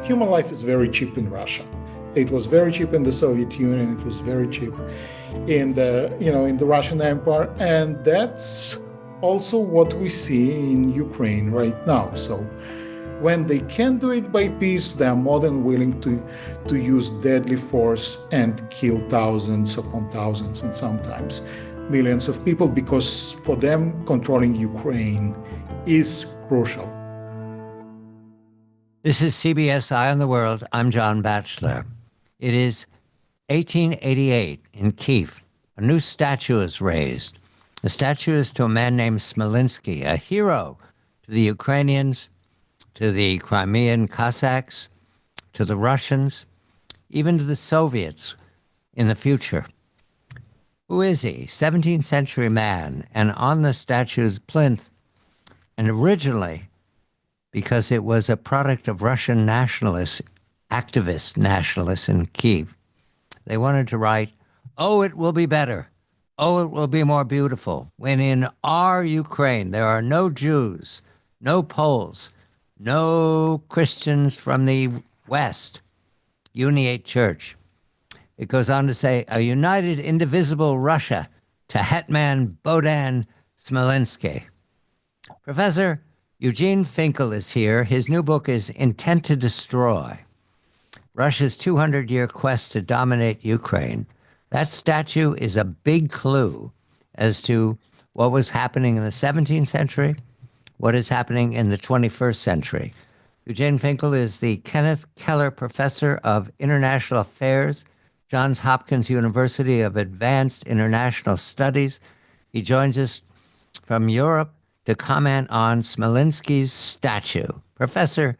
human life is very cheap in Russia. It was very cheap in the Soviet Union. It was very cheap in the Russian Empire, and that's also what we see in Ukraine right now. So when they can't do it by peace, they are more than willing to use deadly force and kill thousands upon thousands and sometimes millions of people, because for them controlling Ukraine is crucial. This is CBS Eye on the World. I'm John Batchelor. It is 1888 in Kiev. A new statue is raised. The statue is to a man named Khmelnytsky, a hero to the Ukrainians, to the Crimean Cossacks, to the Russians, even to the Soviets in the future. Who is he? 17th century man, and on the statue's plinth, and originally, because it was a product of Russian nationalists, activist nationalists in Kiev, they wanted to write, "Oh, it will be better. Oh, it will be more beautiful when in our Ukraine there are no Jews, no Poles, no Christians from the West, Uniate Church." It goes on to say, "A united, indivisible Russia to Hetman Bohdan Khmelnytsky." Professor Eugene Finkel is here. His new book is Intent to Destroy: Russia's 200-year quest to dominate Ukraine. That statue is a big clue as to what was happening in the 17th century, what is happening in the 21st century. Eugene Finkel is the Kenneth Keller Professor of International Affairs, Johns Hopkins University of Advanced International Studies. He joins us from Europe to comment on Khmelnytsky's statue. Professor,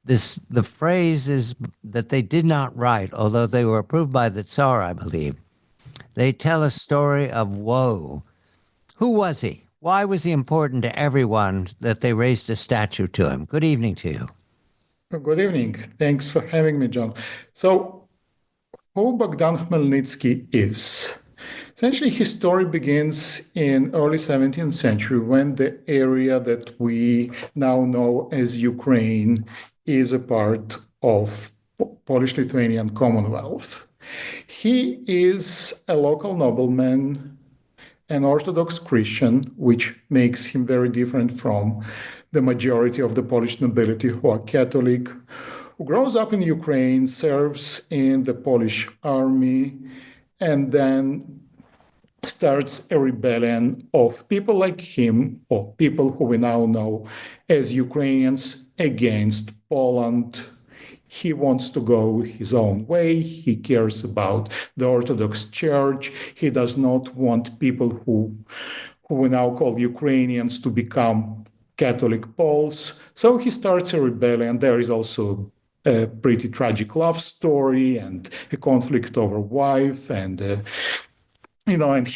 the phrase is that they did not write, although they were approved by the Tsar, I believe. They tell a story of woe. Who was he? Why was he important to everyone that they raised a statue to him? Good evening to you. Good evening. Thanks for having me, John. So, who Bohdan Khmelnytsky is? Essentially, his story begins in early 17th century, when the area that we now know as Ukraine is a part of Polish-Lithuanian Commonwealth. He is a local nobleman, an Orthodox Christian, which makes him very different from the majority of the Polish nobility who are Catholic, who grows up in Ukraine, serves in the Polish army, and then starts a rebellion of people like him, or people who we now know as Ukrainians, against Poland. He wants to go his own way. He cares about the Orthodox Church. He does not want people who we now call Ukrainians to become Catholic Poles. So he starts a rebellion. There is also a pretty tragic love story and a conflict over wife and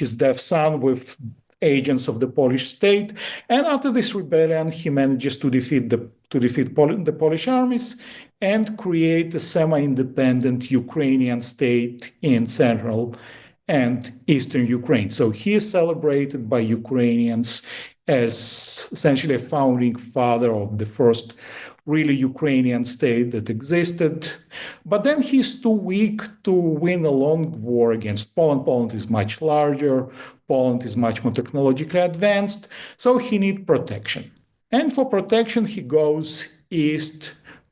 his deaf son with agents of the Polish state. And after this rebellion, he manages to defeat the Polish armies and create a semi-independent Ukrainian state in central and eastern Ukraine. So he is celebrated by Ukrainians as essentially a founding father of the first really Ukrainian state that existed. But then he's too weak to win a long war against Poland. Poland is much larger. Poland is much more technologically advanced. So he needs protection. And for protection, he goes east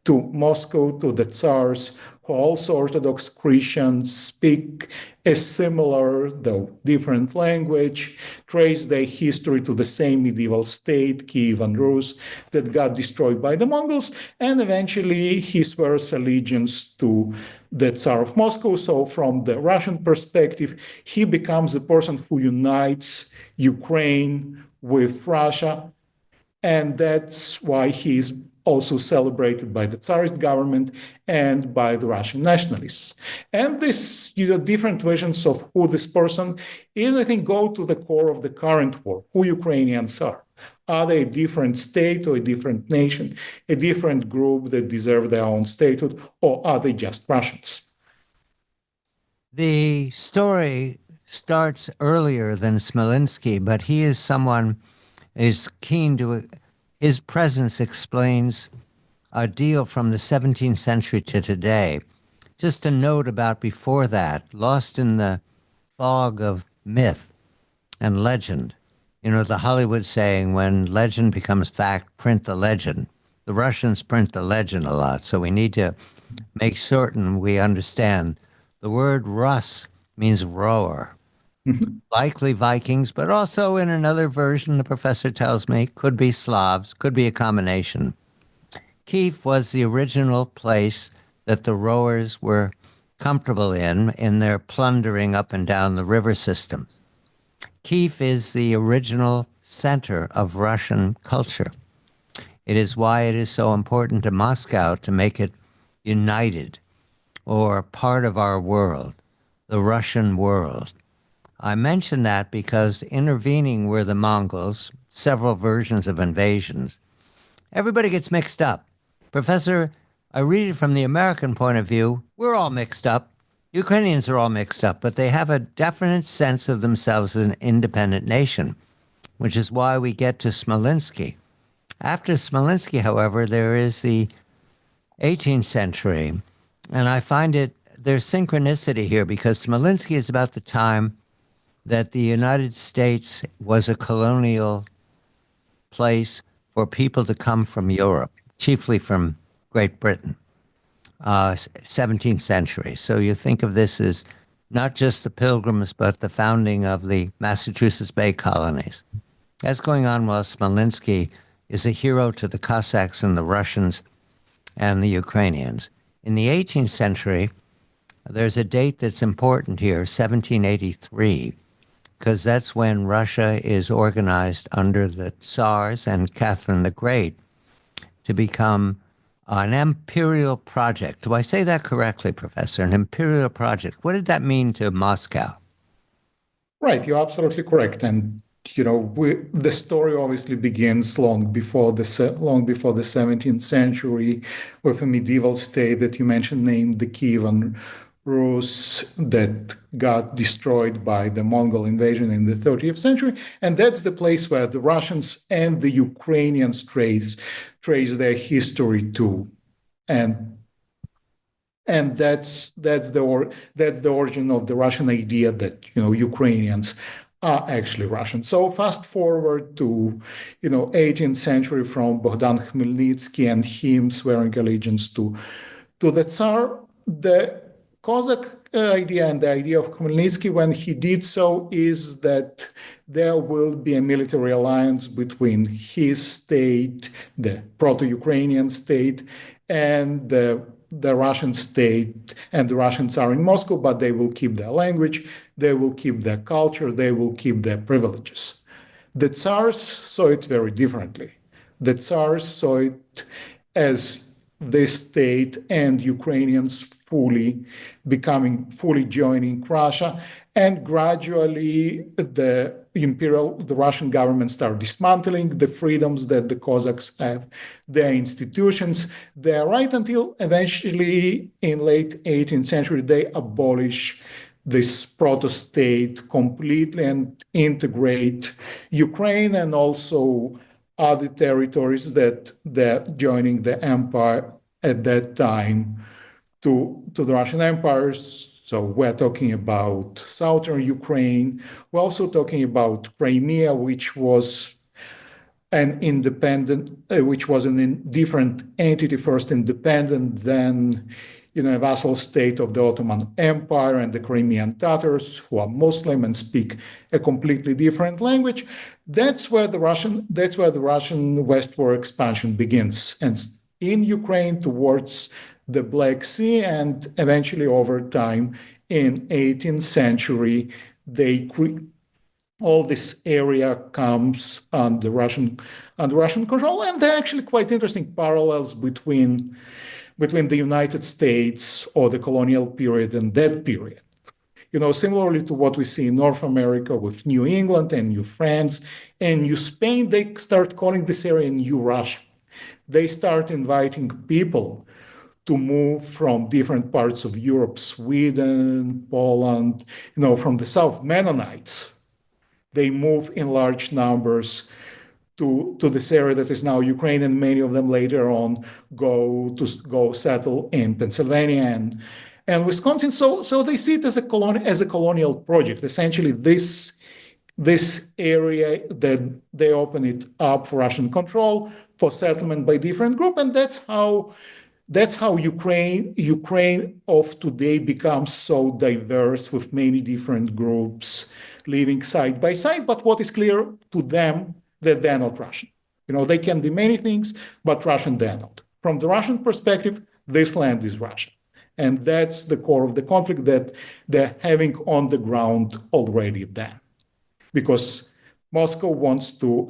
to Moscow, to the Tsars, who are also Orthodox Christians, speak a similar, though different language, trace their history to the same medieval state, Kiev and Rus, that got destroyed by the Mongols, and eventually he swears allegiance to the Tsar of Moscow. So from the Russian perspective, he becomes the person who unites Ukraine with Russia, and that's why he's also celebrated by the Tsarist government and by the Russian nationalists. And this, different versions of who this person is, I think, go to the core of the current war, who Ukrainians are. Are they a different state or a different nation, a different group that deserve their own statehood, or are they just Russians? The story starts earlier than Khmelnytsky, but he is someone is keen to, his presence explains a deal from the 17th century to today. Just a note about before that, lost in the fog of myth and legend. You know, the Hollywood saying, when legend becomes fact, print the legend. The Russians print the legend a lot, so we need to make certain we understand. The word Rus means rower. Likely Vikings, but also in another version, the professor tells me, could be Slavs, could be a combination. Kiev was the original place that the rowers were comfortable in their plundering up and down the river systems. Kiev is the original center of Russian culture. It is why it is so important to Moscow to make it united or part of our world, the Russian world. I mention that because intervening were the Mongols, several versions of invasions. Everybody gets mixed up. Professor, I read it from the American point of view. We're all mixed up. Ukrainians are all mixed up, but they have a definite sense of themselves as an independent nation, which is why we get to Smolensk. After Smolensk, however, there is the 18th century, and I find there's synchronicity here because Smolensk is about the time that the United States was a colonial place for people to come from Europe, chiefly from Great Britain, 17th century. So you think of this as not just the Pilgrims, but the founding of the Massachusetts Bay colonies. That's going on while Smolensk is a hero to the Cossacks and the Russians and the Ukrainians. In the 18th century, there's a date that's important here, 1783, because that's when Russia is organized under the Tsars and Catherine the Great to become an imperial project. Do I say that correctly, Professor? An imperial project. What did that mean to Moscow? Right, you're absolutely correct. And the story obviously begins long before the 17th century with a medieval state that you mentioned named the Kievan Rus that got destroyed by the Mongol invasion in the 30th century. And that's the place where the Russians and the Ukrainians trace their history to. And that's the origin of the Russian idea that Ukrainians are actually Russian. So fast forward to 18th century from Bohdan Khmelnytsky and him swearing allegiance to the Tsar. The Cossack idea and the idea of Khmelnytsky when he did so is that there will be a military alliance between his state, the proto-Ukrainian state, and the Russian state, and the Russians are in Moscow, but they will keep their language, they will keep their culture, they will keep their privileges. The Tsars saw it very differently. The Tsars saw it as the state and Ukrainians fully joining Russia, and gradually the Russian government started dismantling the freedoms that the Cossacks have, their institutions, their right, until eventually in late 18th century they abolish this proto-state completely and integrate Ukraine and also other territories that they're joining the empire at that time to the Russian empires. So we're talking about southern Ukraine. We're also talking about Crimea, which was a different entity, first independent, then a vassal state of the Ottoman Empire, and the Crimean Tatars, who are Muslim and speak a completely different language. That's where the Russian westward expansion begins, and in Ukraine towards the Black Sea, and eventually over time in 18th century, all this area comes under Russian control, and there are actually quite interesting parallels between the United States or the colonial period and that period. Similarly to what we see in North America with New England and New France and New Spain, they start calling this area New Russia. They start inviting people to move from different parts of Europe, Sweden, Poland, from the South, Mennonites. They move in large numbers to this area that is now Ukraine, and many of them later on go settle in Pennsylvania and Wisconsin. So they see it as a colonial project. Essentially, this area that they open it up for Russian control, for settlement by different group, and that's how Ukraine of today becomes so diverse with many different groups living side by side. But what is clear to them that they're not Russian. They can be many things, but Russian they're not. From the Russian perspective, this land is Russian. And that's the core of the conflict that they're having on the ground already then. Because Moscow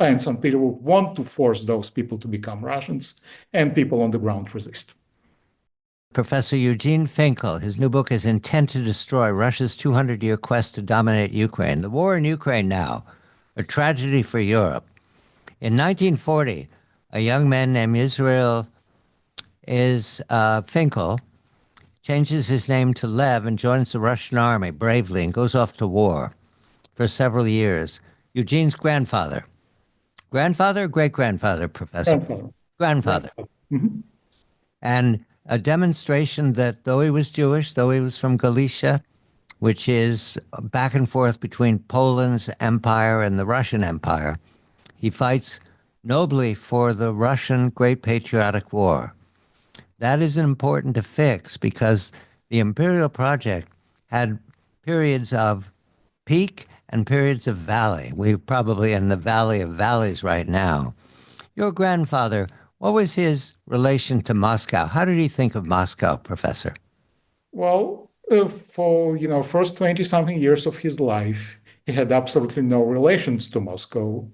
and St. Petersburg want to force those people to become Russians, and people on the ground resist. Professor Eugene Finkel, his new book is Intent to Destroy, Russia's 200-Year Quest to Dominate Ukraine. The war in Ukraine now, a tragedy for Europe. In 1940, a young man named Israel Finkel changes his name to Lev and joins the Russian army bravely and goes off to war for several years. Eugene's grandfather or great-grandfather, Professor? Grandfather. Mm-hmm. And a demonstration that though he was Jewish, though he was from Galicia, which is back and forth between Poland's empire and the Russian Empire, he fights nobly for the Russian Great Patriotic War. That is important to fix because the imperial project had periods of peak and periods of valley. We're probably in the valley of valleys right now. Your grandfather, what was his relation to Moscow? How did he think of Moscow, Professor? Well, for first 20-something years of his life, he had absolutely no relations to Moscow.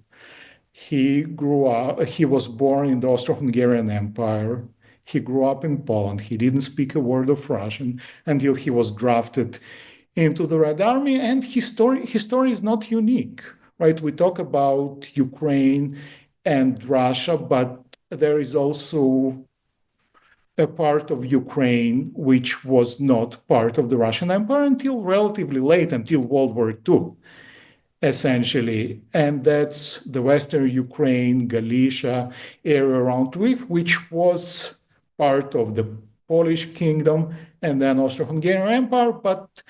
He was born in the Austro-Hungarian Empire. He grew up in Poland. He didn't speak a word of Russian until he was drafted into the Red Army. And his story is not unique, right? We talk about Ukraine and Russia, but there is also a part of Ukraine which was not part of the Russian Empire until relatively late, until World War II, essentially. And that's the Western Ukraine, Galicia area around Lviv, which was part of the Polish kingdom and then Austro-Hungarian Empire, but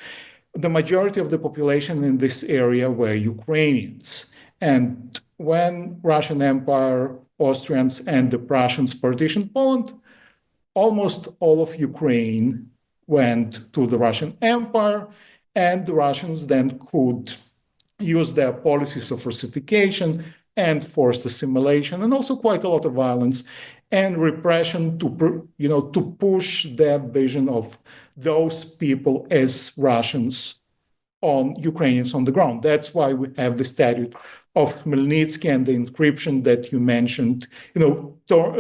the majority of the population in this area were Ukrainians. And when Russian Empire, Austrians, and the Prussians partitioned Poland, almost all of Ukraine went to the Russian Empire, and the Russians then could use their policies of Russification and forced assimilation, and also quite a lot of violence and repression to push their vision of those people as Russians on Ukrainians on the ground. That's why we have the statue of Khmelnytsky and the inscription that you mentioned,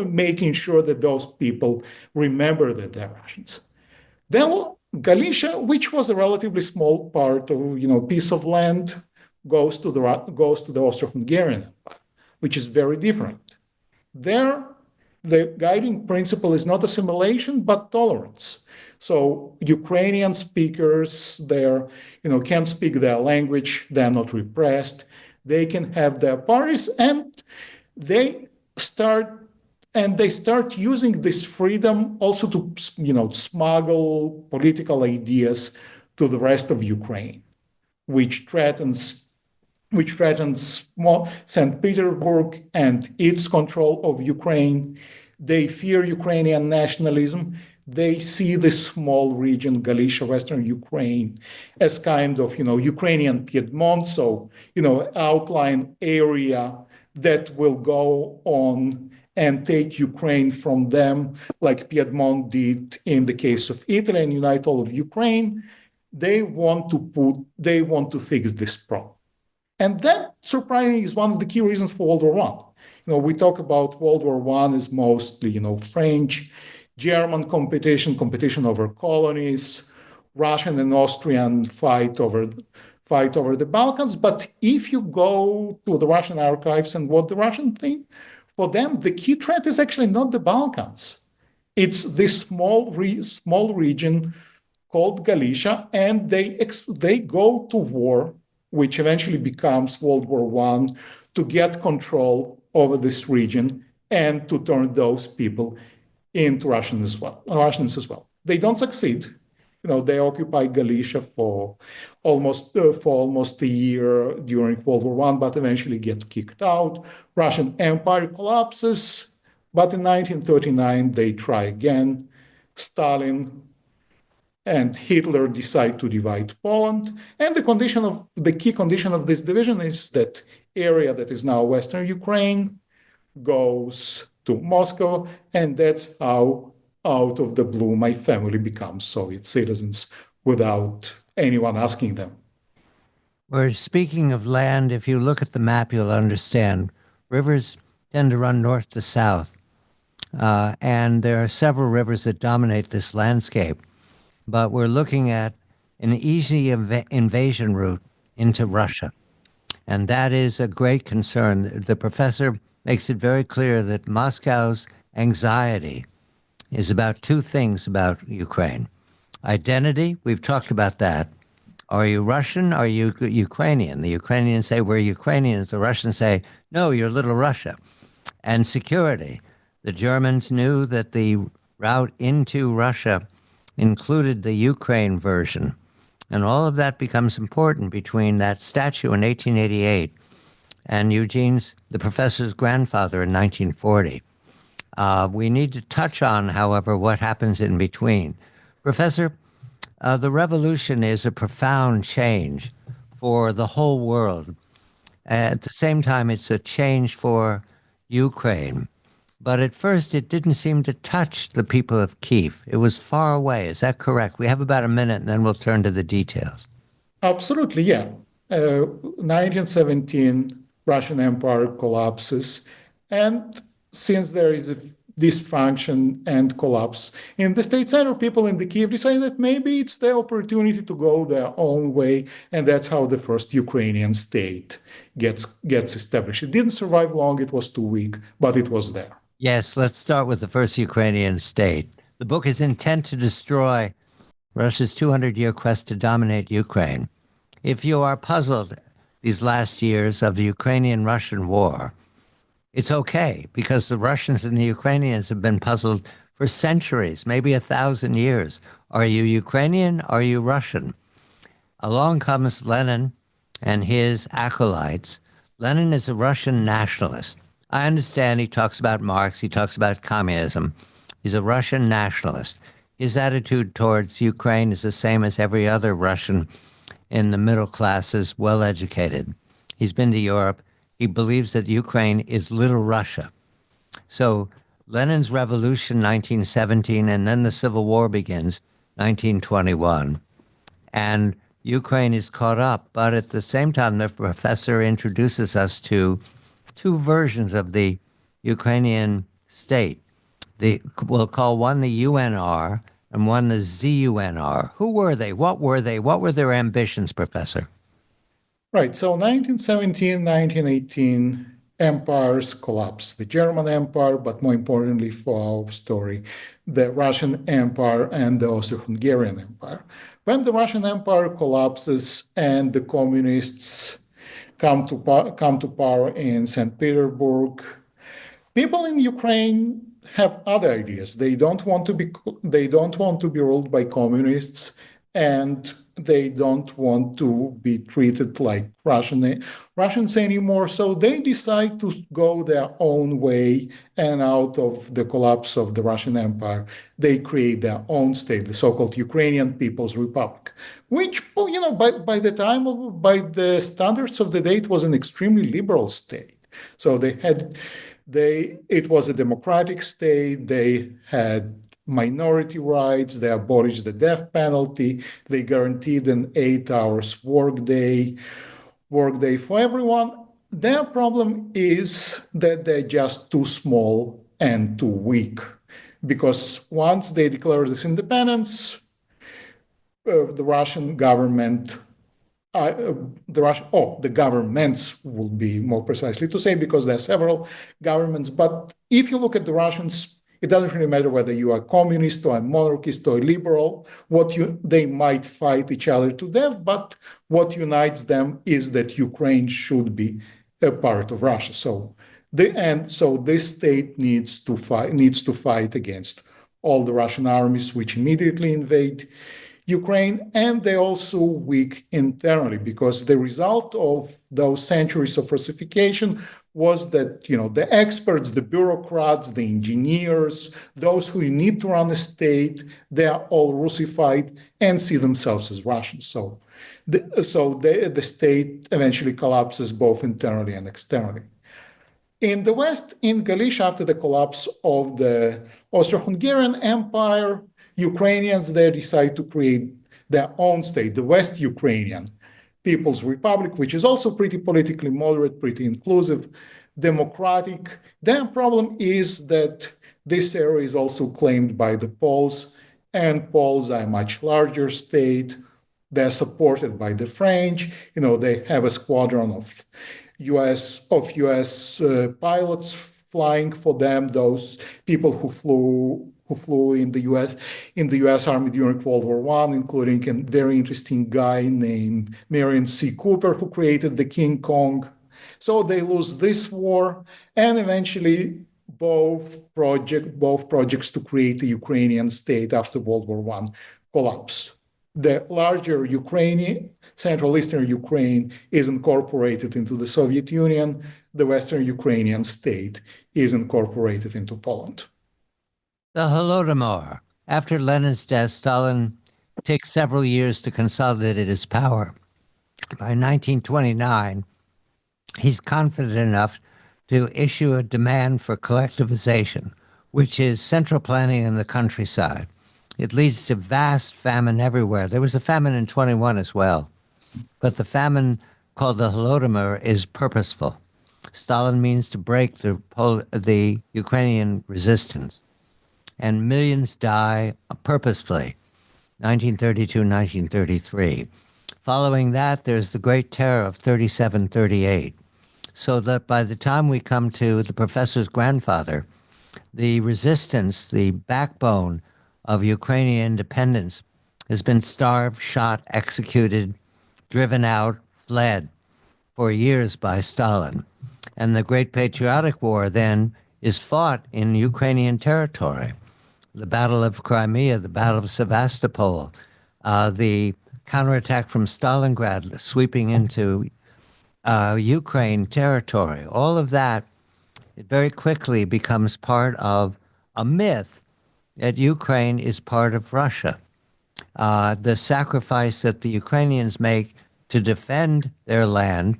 making sure that those people remember that they're Russians. Then Galicia, which was a relatively small part of, piece of land, goes to the Austro-Hungarian Empire, which is very different. There, the guiding principle is not assimilation, but tolerance. So Ukrainian speakers there, can speak their language. They're not repressed. They can have their parties, and they start using this freedom also to, smuggle political ideas to the rest of Ukraine, which threatens St. Petersburg and its control of Ukraine. They fear Ukrainian nationalism. They see this small region, Galicia, Western Ukraine, as kind of, Ukrainian Piedmont, so, outline area that will go on and take Ukraine from them, like Piedmont did in the case of Italy, and unite all of Ukraine. They want to fix this problem. And that, surprisingly, is one of the key reasons for World War I. We talk about World War I as mostly, French, German competition over colonies, Russian and Austrian fight over the Balkans. But if you go to the Russian archives and what the Russians think, for them, the key threat is actually not the Balkans. It's this small region called Galicia, and they go to war, which eventually becomes World War I, to get control over this region and to turn those people into Russians as well. They don't succeed. They occupy Galicia for almost a year during World War I, but eventually get kicked out. Russian Empire collapses, but in 1939 they try again. Stalin and Hitler decide to divide Poland, and the key condition of this division is that area that is now Western Ukraine goes to Moscow, and that's how, out of the blue, my family becomes Soviet citizens without anyone asking them. We're speaking of land. If you look at the map, you'll understand rivers tend to run north to south, and there are several rivers that dominate this landscape. But we're looking at an easy invasion route into Russia, and that is a great concern. The professor makes it very clear that Moscow's anxiety is about two things about Ukraine. Identity, we've talked about that. Are you Russian? Are you Ukrainian? The Ukrainians say, we're Ukrainians. The Russians say, no, you're Little Russia. And security. The Germans knew that the route into Russia included the Ukraine version. And all of that becomes important between that statue in 1888 and the professor's grandfather in 1940. We need to touch on, however, what happens in between. Professor, the revolution is a profound change for the whole world. At the same time, it's a change for Ukraine. But at first, it didn't seem to touch the people of Kiev. It was far away. Is that correct? We have about a minute, and then we'll turn to the details. Absolutely, yeah. 1917, Russian Empire collapses. And since there is a dysfunction and collapse in the state center, people in the Kiev decide that maybe it's their opportunity to go their own way, and that's how the first Ukrainian state gets established. It didn't survive long, it was too weak, but it was there. Yes, let's start with the first Ukrainian state. The book is intent to destroy Russia's 200-year quest to dominate Ukraine. If you are puzzled these last years of the Ukrainian-Russian war, it's okay, because the Russians and the Ukrainians have been puzzled for centuries, maybe 1,000 years. Are you Ukrainian? Are you Russian? Along comes Lenin and his acolytes. Lenin is a Russian nationalist. I understand he talks about Marx, he talks about communism. He's a Russian nationalist. His attitude towards Ukraine is the same as every other Russian in the middle classes, well-educated. He's been to Europe. He believes that Ukraine is Little Russia. So Lenin's revolution, 1917, and then the Civil War begins, 1921. And Ukraine is caught up. But at the same time, the professor introduces us to two versions of the Ukrainian state. We'll call one the UNR and one the ZUNR. Who were they? What were they? What were their ambitions, Professor? Right. So 1917, 1918, empires collapse. The German Empire, but more importantly for our story, the Russian Empire and the Austro-Hungarian Empire. When the Russian Empire collapses and the communists come to power in St. Petersburg, people in Ukraine have other ideas. They don't want to be ruled by communists, and they don't want to be treated like Russians anymore. So they decide to go their own way, and out of the collapse of the Russian Empire, they create their own state, the so-called Ukrainian People's Republic, which, by the standards of the day, it was an extremely liberal state. So it was a democratic state. They had minority rights. They abolished the death penalty. They guaranteed an 8-hour workday for everyone. Their problem is that they're just too small and too weak, because once they declare this independence, the Russian government, the governments will be more precisely to say, because there are several governments. But if you look at the Russians, it doesn't really matter whether you are communist or a monarchist or a liberal. They might fight each other to death, but what unites them is that Ukraine should be a part of Russia. So And so this state needs to fight against all the Russian armies, which immediately invade Ukraine, and they're also weak internally because the result of those centuries of Russification was that the experts, the bureaucrats, the engineers, those who need to run a state, they are all Russified and see themselves as Russians. So the state eventually collapses both internally and externally. In the West, in Galicia, after the collapse of the Austro-Hungarian Empire, Ukrainians there decide to create their own state, the West Ukrainian People's Republic, which is also pretty politically moderate, pretty inclusive, democratic. Their problem is that this area is also claimed by the Poles, and Poles are a much larger state. They're supported by the French. They have a squadron of US pilots flying for them, those people who flew in the US Army during World War I, including a very interesting guy named Marion C. Cooper, who created the King Kong. So they lose this war, and eventually both projects to create a Ukrainian state after World War I collapse. The larger Central Eastern Ukraine is incorporated into the Soviet Union. The Western Ukrainian state is incorporated into Poland. The Holodomor. After Lenin's death, Stalin takes several years to consolidate his power. By 1929, he's confident enough to issue a demand for collectivization, which is central planning in the countryside. It leads to vast famine everywhere. There was a famine in 21 as well. But the famine called the Holodomor is purposeful. Stalin means to break the Ukrainian resistance. And millions die purposefully, 1932, 1933. Following that, there's the Great Terror of 37-38. So that by the time we come to the professor's grandfather, the resistance, the backbone of Ukrainian independence has been starved, shot, executed, driven out, fled for years by Stalin. And the Great Patriotic War then is fought in Ukrainian territory. The Battle of Crimea, the Battle of Sevastopol, the counterattack from Stalingrad sweeping into Ukraine territory, all of that, it very quickly becomes part of a myth that Ukraine is part of Russia. The sacrifice that the Ukrainians make to defend their land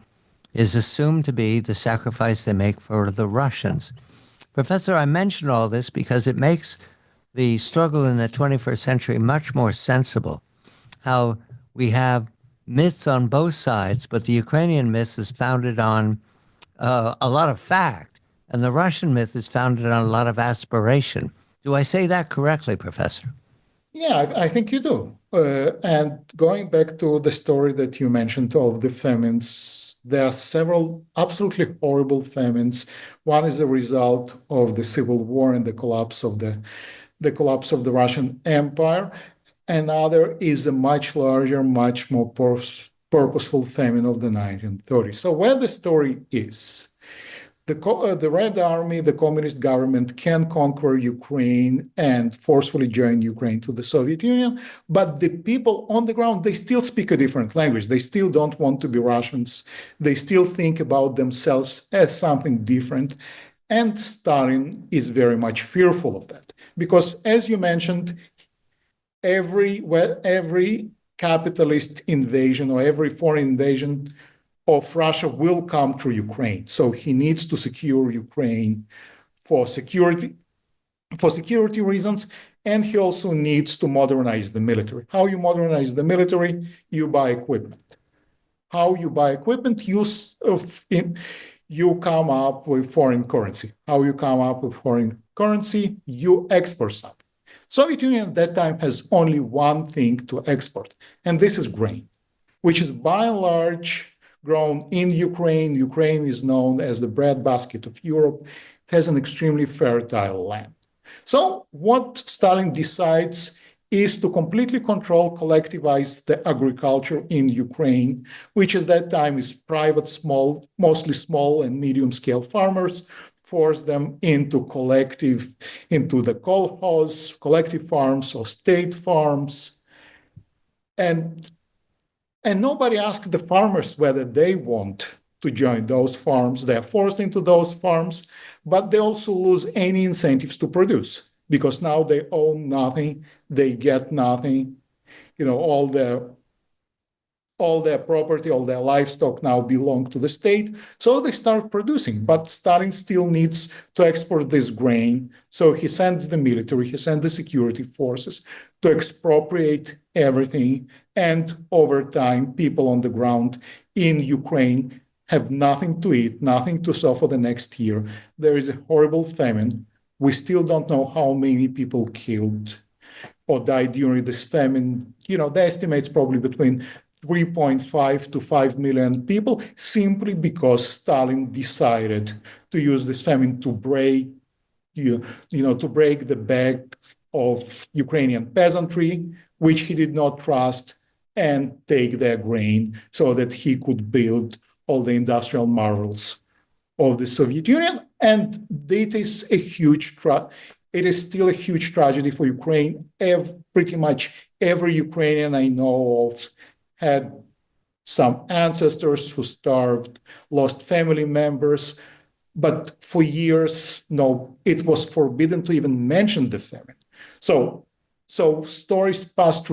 is assumed to be the sacrifice they make for the Russians. Professor, I mention all this because it makes the struggle in the 21st century much more sensible. How we have myths on both sides, but the Ukrainian myth is founded on a lot of fact, and the Russian myth is founded on a lot of aspiration. Do I say that correctly, Professor? Yeah, I think you do. And going back to the story that you mentioned of the famines, there are several absolutely horrible famines. One is a result of the civil war and the collapse of the Russian Empire. Another is a much larger, much more purposeful famine of the 1930s. So where the story is, the Red Army, the communist government, can conquer Ukraine and forcefully join Ukraine to the Soviet Union, but the people on the ground, they still speak a different language. They still don't want to be Russians. They still think about themselves as something different. And Stalin is very much fearful of that. Because as you mentioned, every capitalist invasion or every foreign invasion of Russia will come through Ukraine. So he needs to secure Ukraine for security reasons, and he also needs to modernize the military. How you modernize the military? You buy equipment. How you buy equipment? You come up with foreign currency. How you come up with foreign currency? You export something. Soviet Union at that time has only one thing to export, and this is grain, which is by and large grown in Ukraine. Ukraine is known as the breadbasket of Europe. It has an extremely fertile land. So what Stalin decides is to completely control, collectivize the agriculture in Ukraine, which at that time is private, mostly small and medium-scale farmers, force them into the kolkhoz, collective farms or state farms. And nobody asks the farmers whether they want to join those farms. They're forced into those farms, but they also lose any incentives to produce because now they own nothing, they get nothing. All their property, all their livestock now belong to the state. So they start producing, but Stalin still needs to export this grain. So he sends the military, he sends the security forces to expropriate everything. And over time, people on the ground in Ukraine have nothing to eat, nothing to sow for the next year. There is a horrible famine. We still don't know how many people killed or died during this famine. The estimate's probably between 3.5 to 5 million people, simply because Stalin decided to use this famine to break the back of Ukrainian peasantry, which he did not trust, and take their grain so that he could build all the industrial marvels of the Soviet Union. And it is still a huge tragedy for Ukraine. Pretty much every Ukrainian I know of had some ancestors who starved, lost family members, but for years, no, it was forbidden to even mention the famine. So stories passed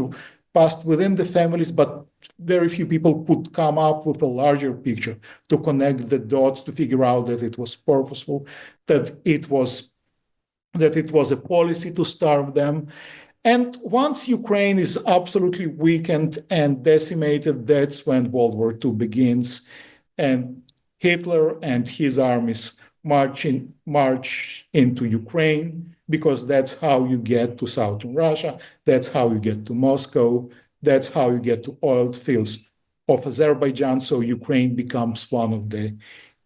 within the families, but very few people could come up with a larger picture to connect the dots, to figure out that it was purposeful, that it was a policy to starve them. And once Ukraine is absolutely weakened and decimated, that's when World War II begins. And Hitler and his armies march into Ukraine, because that's how you get to southern Russia, that's how you get to Moscow, that's how you get to oil fields of Azerbaijan. So Ukraine becomes one of the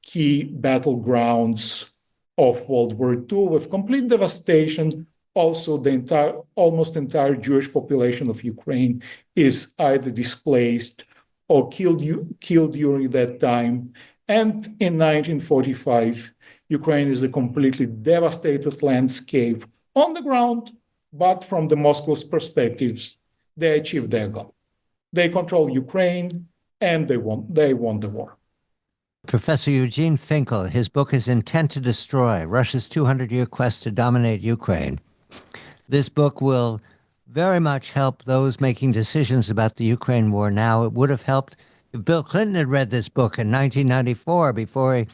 key battlegrounds of World War II, with complete devastation. Also, the almost entire Jewish population of Ukraine is either displaced or killed during that time. And in 1945, Ukraine is a completely devastated landscape on the ground, but from the Moscow's perspectives, they achieved their goal. They control Ukraine, and they won the war. Professor Eugene Finkel, his book is Intent to Destroy, Russia's 200-Year Quest to Dominate Ukraine. This book will very much help those making decisions about the Ukraine war now. It would have helped if Bill Clinton had read this book in 1994 before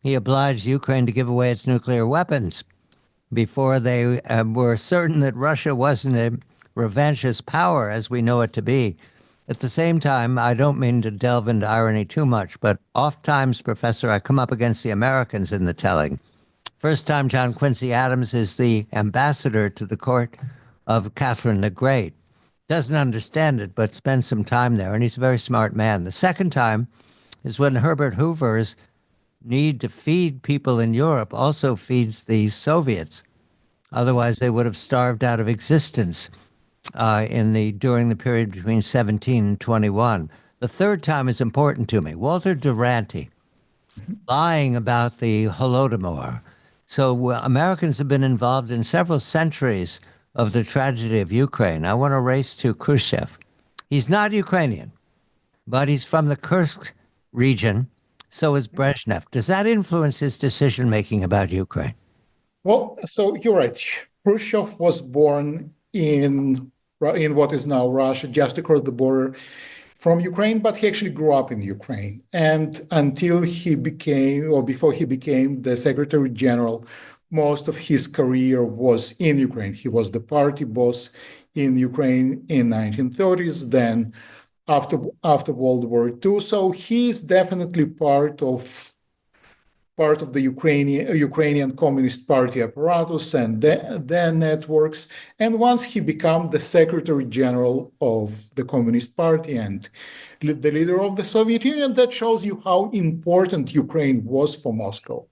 he obliged Ukraine to give away its nuclear weapons, before they were certain that Russia wasn't a revanchist power as we know it to be. At the same time, I don't mean to delve into irony too much, but oft times, Professor, I come up against the Americans in the telling. First time John Quincy Adams is the ambassador to the court of Catherine the Great. Doesn't understand it, but spends some time there, and he's a very smart man. The second time is when Herbert Hoover's need to feed people in Europe also feeds the Soviets. Otherwise, they would have starved out of existence during the period between 17 and 21. The third time is important to me. Walter Duranty, lying about the Holodomor. So Americans have been involved in several centuries of the tragedy of Ukraine. I want to race to Khrushchev. He's not Ukrainian, but he's from the Kursk region. So is Brezhnev. Does that influence his decision-making about Ukraine? Well, so you're right. Khrushchev was born in what is now Russia, just across the border from Ukraine, but he actually grew up in Ukraine. And until before he became the Secretary General, most of his career was in Ukraine. He was the party boss in Ukraine in 1930s, then after World War II. So he's definitely part of the Ukrainian Communist Party apparatus and their networks. And once he became the Secretary General of the Communist Party and the leader of the Soviet Union, that shows you how important Ukraine was for Moscow.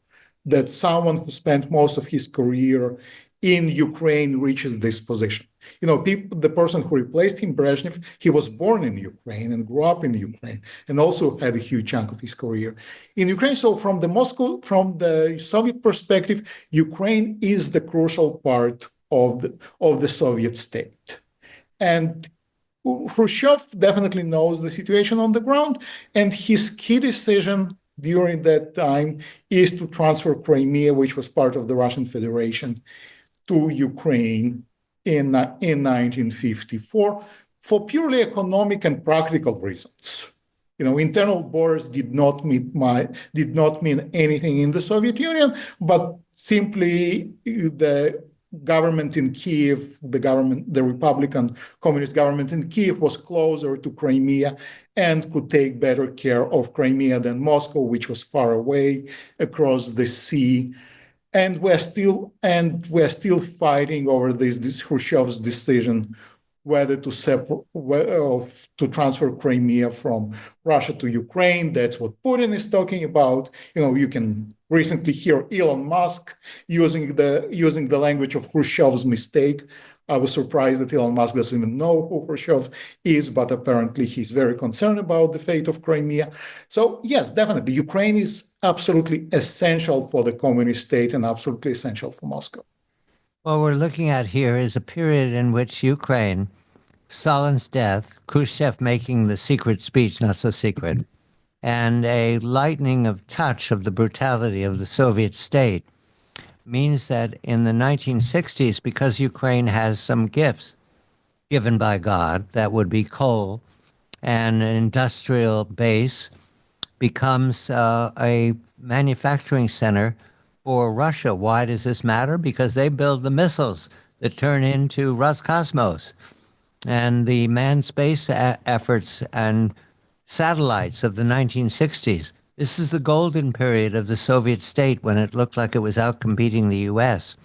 That someone who spent most of his career in Ukraine reaches this position. The person who replaced him, Brezhnev, he was born in Ukraine and grew up in Ukraine, and also had a huge chunk of his career in Ukraine. So from the Soviet perspective, Ukraine is the crucial part of the Soviet state. And Khrushchev definitely knows the situation on the ground, and his key decision during that time is to transfer Crimea, which was part of the Russian Federation, to Ukraine in 1954 for purely economic and practical reasons. Internal borders did not mean anything in the Soviet Union, but simply the government in Kiev, the Republican Communist government in Kiev was closer to Crimea and could take better care of Crimea than Moscow, which was far away across the sea. And we're still fighting over this Khrushchev's decision whether to transfer Crimea from Russia to Ukraine. That's what Putin is talking about. You can recently hear Elon Musk using the language of Khrushchev's mistake. I was surprised that Elon Musk doesn't even know who Khrushchev is, but apparently he's very concerned about the fate of Crimea. So yes, definitely, Ukraine is absolutely essential for the communist state and absolutely essential for Moscow. What we're looking at here is a period in which Ukraine, Stalin's death, Khrushchev making the secret speech not so secret, and a lightening of touch of the brutality of the Soviet state means that in the 1960s, because Ukraine has some gifts given by God, that would be coal and an industrial base, becomes a manufacturing center for Russia. Why does this matter? Because they build the missiles that turn into Roscosmos and the manned space efforts and satellites of the 1960s. This is the golden period of the Soviet state when it looked like it was outcompeting the U.S.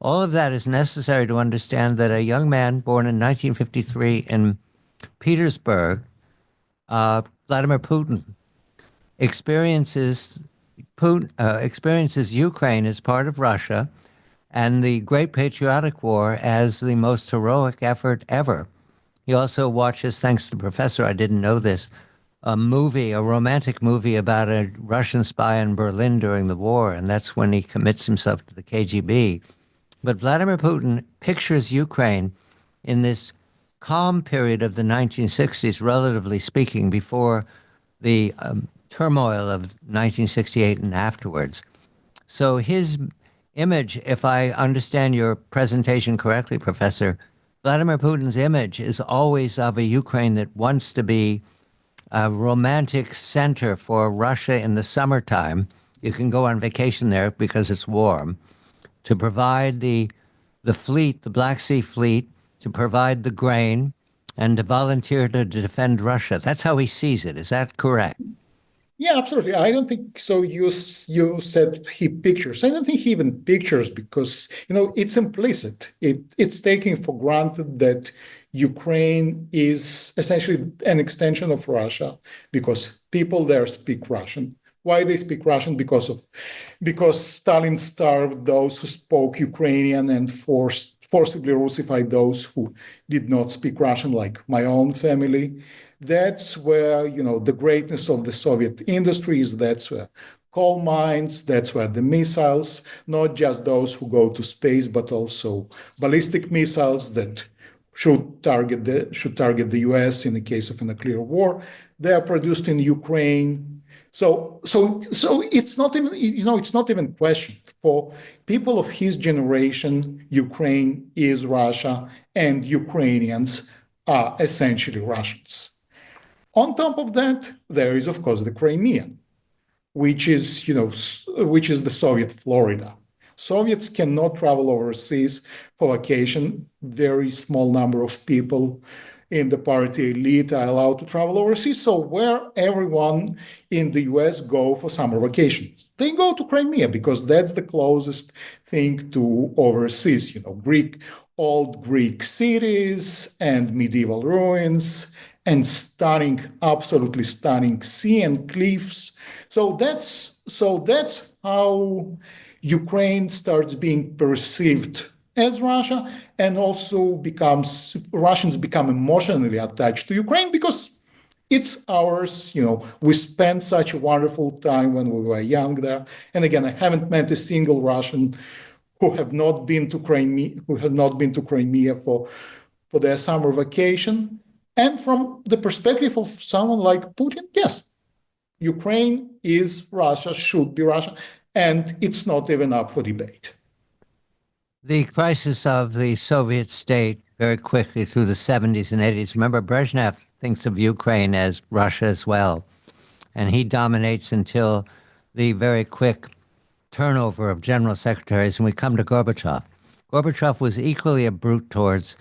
All of that is necessary to understand that a young man born in 1953 in Petersburg, Vladimir Putin, experiences Ukraine as part of Russia and the Great Patriotic War as the most heroic effort ever. He also watches, thanks to the professor, I didn't know this, a romantic movie about a Russian spy in Berlin during the war, and that's when he commits himself to the KGB. But Vladimir Putin pictures Ukraine in this calm period of the 1960s, relatively speaking, before the turmoil of 1968 and afterwards. So his image, if I understand your presentation correctly, Professor, Vladimir Putin's image is always of a Ukraine that wants to be a romantic center for Russia in the summertime. You can go on vacation there because it's warm. To provide the fleet, the Black Sea Fleet, to provide the grain, and to volunteer to defend Russia. That's how he sees it. Is that correct? Yeah, absolutely. I don't think so. You said he pictures. I don't think he even pictures because, it's implicit. It's taking for granted that Ukraine is essentially an extension of Russia because people there speak Russian. Why they speak Russian? Because Stalin starved those who spoke Ukrainian and forcibly Russified those who did not speak Russian, like my own family. That's where, the greatness of the Soviet industries, that's where coal mines, that's where the missiles, not just those who go to space, but also ballistic missiles that should target the US in the case of a nuclear war. They are produced in Ukraine. So it's not even, it's not even questioned. For people of his generation, Ukraine is Russia, and Ukrainians are essentially Russians. On top of that, there is, of course, the Crimea, which is the Soviet Florida. Soviets cannot travel overseas for vacation. Very small number of people in the party elite are allowed to travel overseas. So where everyone in the US go for summer vacations, they go to Crimea because that's the closest thing to overseas, old Greek cities and medieval ruins and absolutely stunning sea and cliffs. So that's how Ukraine starts being perceived as Russia, and also Russians become emotionally attached to Ukraine because it's ours. We spent such a wonderful time when we were young there. And again, I haven't met a single Russian who have not been to Crimea for their summer vacation. And from the perspective of someone like Putin, yes, Ukraine is Russia, should be Russia, and it's not even up for debate. The crisis of the Soviet state very quickly through the 70s and 80s. Remember, Brezhnev thinks of Ukraine as Russia as well, and he dominates until the very quick turnover of general secretaries, and we come to Gorbachev. Gorbachev was equally a brute towards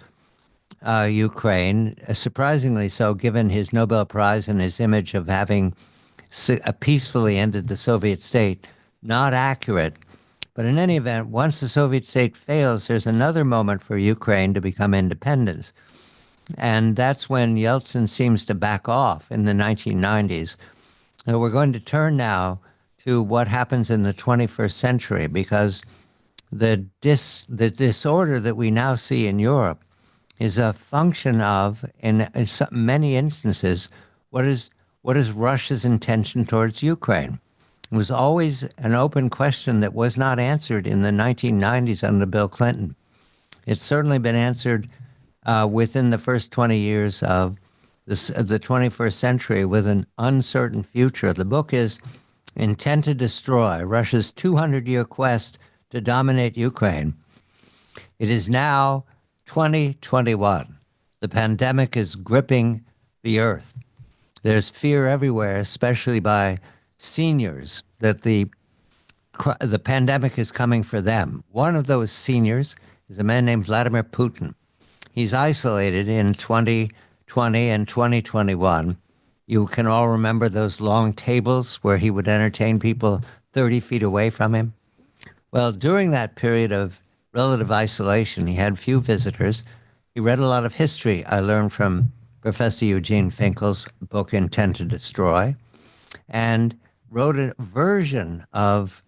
Ukraine, surprisingly so, given his Nobel Prize and his image of having peacefully ended the Soviet state. Not accurate. But in any event, once the Soviet state fails, there's another moment for Ukraine to become independent. And that's when Yeltsin seems to back off in the 1990s. And we're going to turn now to what happens in the 21st century, because the disorder that we now see in Europe is a function of, in many instances, what is Russia's intention towards Ukraine. It was always an open question that was not answered in the 1990s under Bill Clinton. It's certainly been answered within the first 20 years of the 21st century with an uncertain future. The book is Intent to Destroy, Russia's 200-year quest to dominate Ukraine. It is now 2021. The pandemic is gripping the earth. There's fear everywhere, especially by seniors, that the pandemic is coming for them. One of those seniors is a man named Vladimir Putin. He's isolated in 2020 and 2021. You can all remember those long tables where he would entertain people 30 feet away from him. Well, during that period of relative isolation, he had few visitors. He read a lot of history. I learned from Professor Eugene Finkel's book, Intent to Destroy, and wrote a version of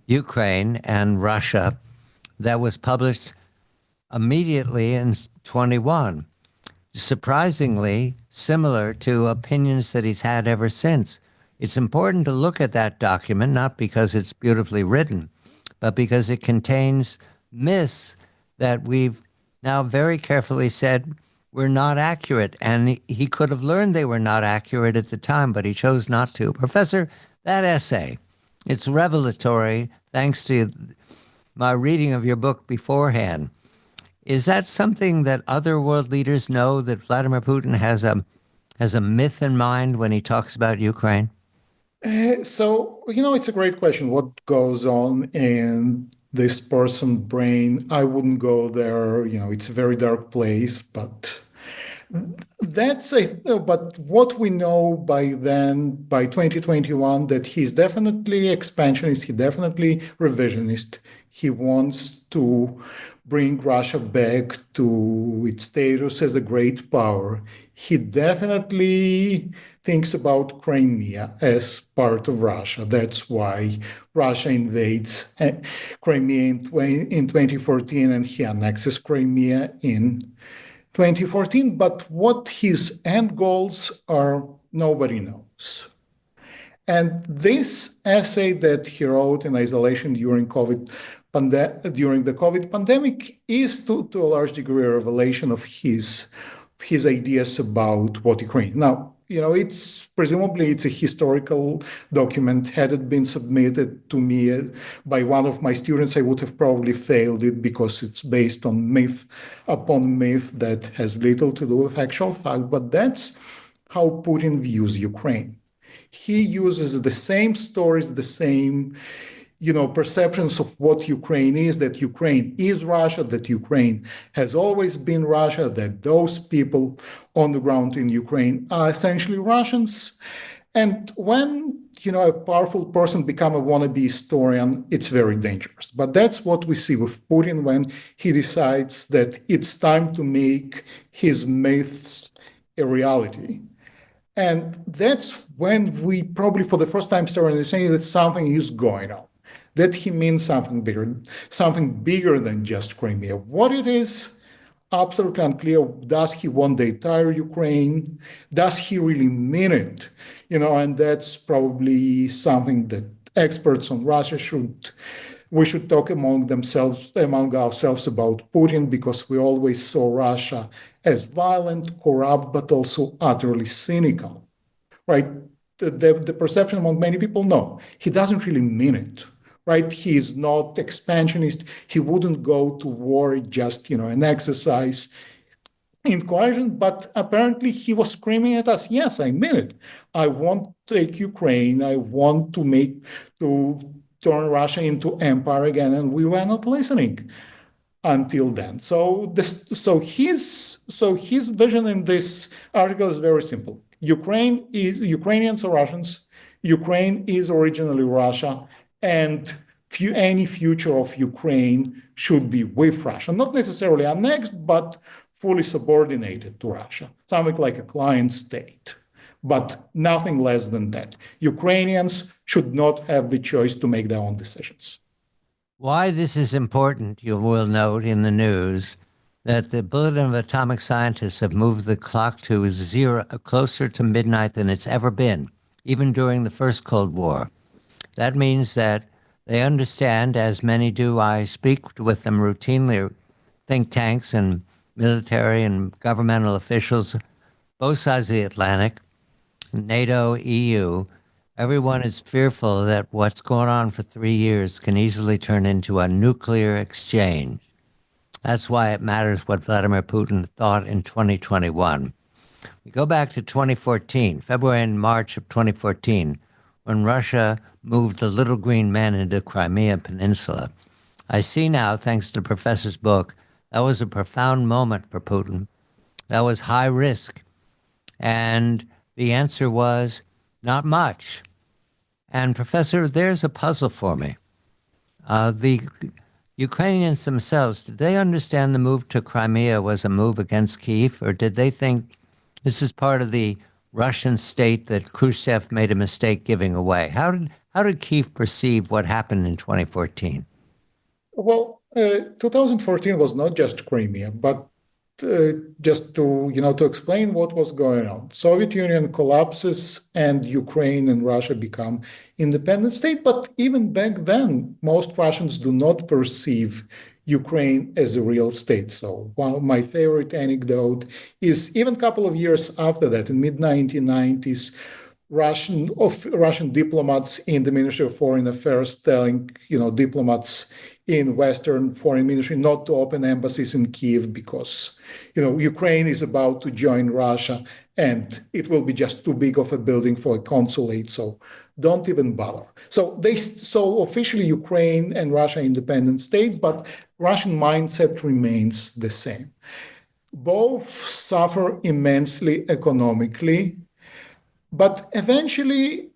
Ukraine and Russia that was published immediately in 21. Surprisingly similar to opinions that he's had ever since. It's important to look at that document, not because it's beautifully written, but because it contains myths that we've now very carefully said were not accurate. And he could have learned they were not accurate at the time, but he chose not to. Professor, that essay, it's revelatory, thanks to my reading of your book beforehand. Is that something that other world leaders know, that Vladimir Putin has a myth in mind when he talks about Ukraine? So, it's a great question. What goes on in this person's brain? I wouldn't go there. It's a very dark place, but but what we know by then, by 2021, that he's definitely expansionist, he definitely revisionist. He wants to bring Russia back to its status as a great power. He definitely thinks about Crimea as part of Russia. That's why Russia invades Crimea in 2014, and he annexes Crimea in 2014. But what his end goals are, nobody knows. And this essay that he wrote in isolation during the COVID pandemic is to a large degree a revelation of his ideas about what Ukraine. Now, it's presumably it's a historical document. Had it been submitted to me by one of my students, I would have probably failed it because it's based on myth upon myth that has little to do with actual fact. But that's how Putin views Ukraine. He uses the same stories, the same perceptions of what Ukraine is, that Ukraine is Russia, that Ukraine has always been Russia, that those people on the ground in Ukraine are essentially Russians. And when, a powerful person becomes a wannabe historian, it's very dangerous. But that's what we see with Putin when he decides that it's time to make his myths a reality. And that's when we probably for the first time start understanding that something is going on, that he means something bigger than just Crimea. What it is, absolutely unclear. Does he want the entire Ukraine? Does he really mean it? And that's probably something that experts on Russia we should talk among ourselves about Putin, because we always saw Russia as violent, corrupt, but also utterly cynical, right? The perception among many people, no, he doesn't really mean it, right? He is not expansionist. He wouldn't go to war just, an exercise in coercion, but apparently he was screaming at us, yes, I mean it. I want to take Ukraine. I want to turn Russia into empire again, and we were not listening until then. So his vision in this article is very simple. Ukrainians are Russians. Ukraine is originally Russia, and any future of Ukraine should be with Russia, not necessarily annexed, but fully subordinated to Russia, something like a client state, but nothing less than that. Ukrainians should not have the choice to make their own decisions. Why this is important, you will note in the news that the Bulletin of Atomic Scientists have moved the clock to zero, closer to midnight than it's ever been, even during the first Cold War. That means that they understand, as many do. I speak with them routinely, think tanks and military and governmental officials, both sides of the Atlantic, NATO, EU. Everyone is fearful that what's going on for 3 years can easily turn into a nuclear exchange. That's why it matters what Vladimir Putin thought in 2021. We go back to 2014, February and March of 2014, when Russia moved the little green men into Crimea Peninsula. I see now, thanks to the professor's book, that was a profound moment for Putin. That was high risk. And the answer was not much. And Professor, there's a puzzle for me. The Ukrainians themselves, did they understand the move to Crimea was a move against Kyiv, or did they think this is part of the Russian state that Khrushchev made a mistake giving away? How did Kyiv perceive what happened in 2014? Well, 2014 was not just Crimea, but just to explain what was going on. Soviet Union collapses and Ukraine and Russia become independent state. But even back then, most Russians do not perceive Ukraine as a real state. So my favorite anecdote is even a couple of years after that, in mid-1990s, Russian diplomats in the Ministry of Foreign Affairs telling diplomats in Western foreign ministry not to open embassies in Kyiv because Ukraine is about to join Russia and it will be just too big of a building for a consulate, so don't even bother. So officially Ukraine and Russia are independent states, but Russian mindset remains the same. Both suffer immensely economically, but eventually,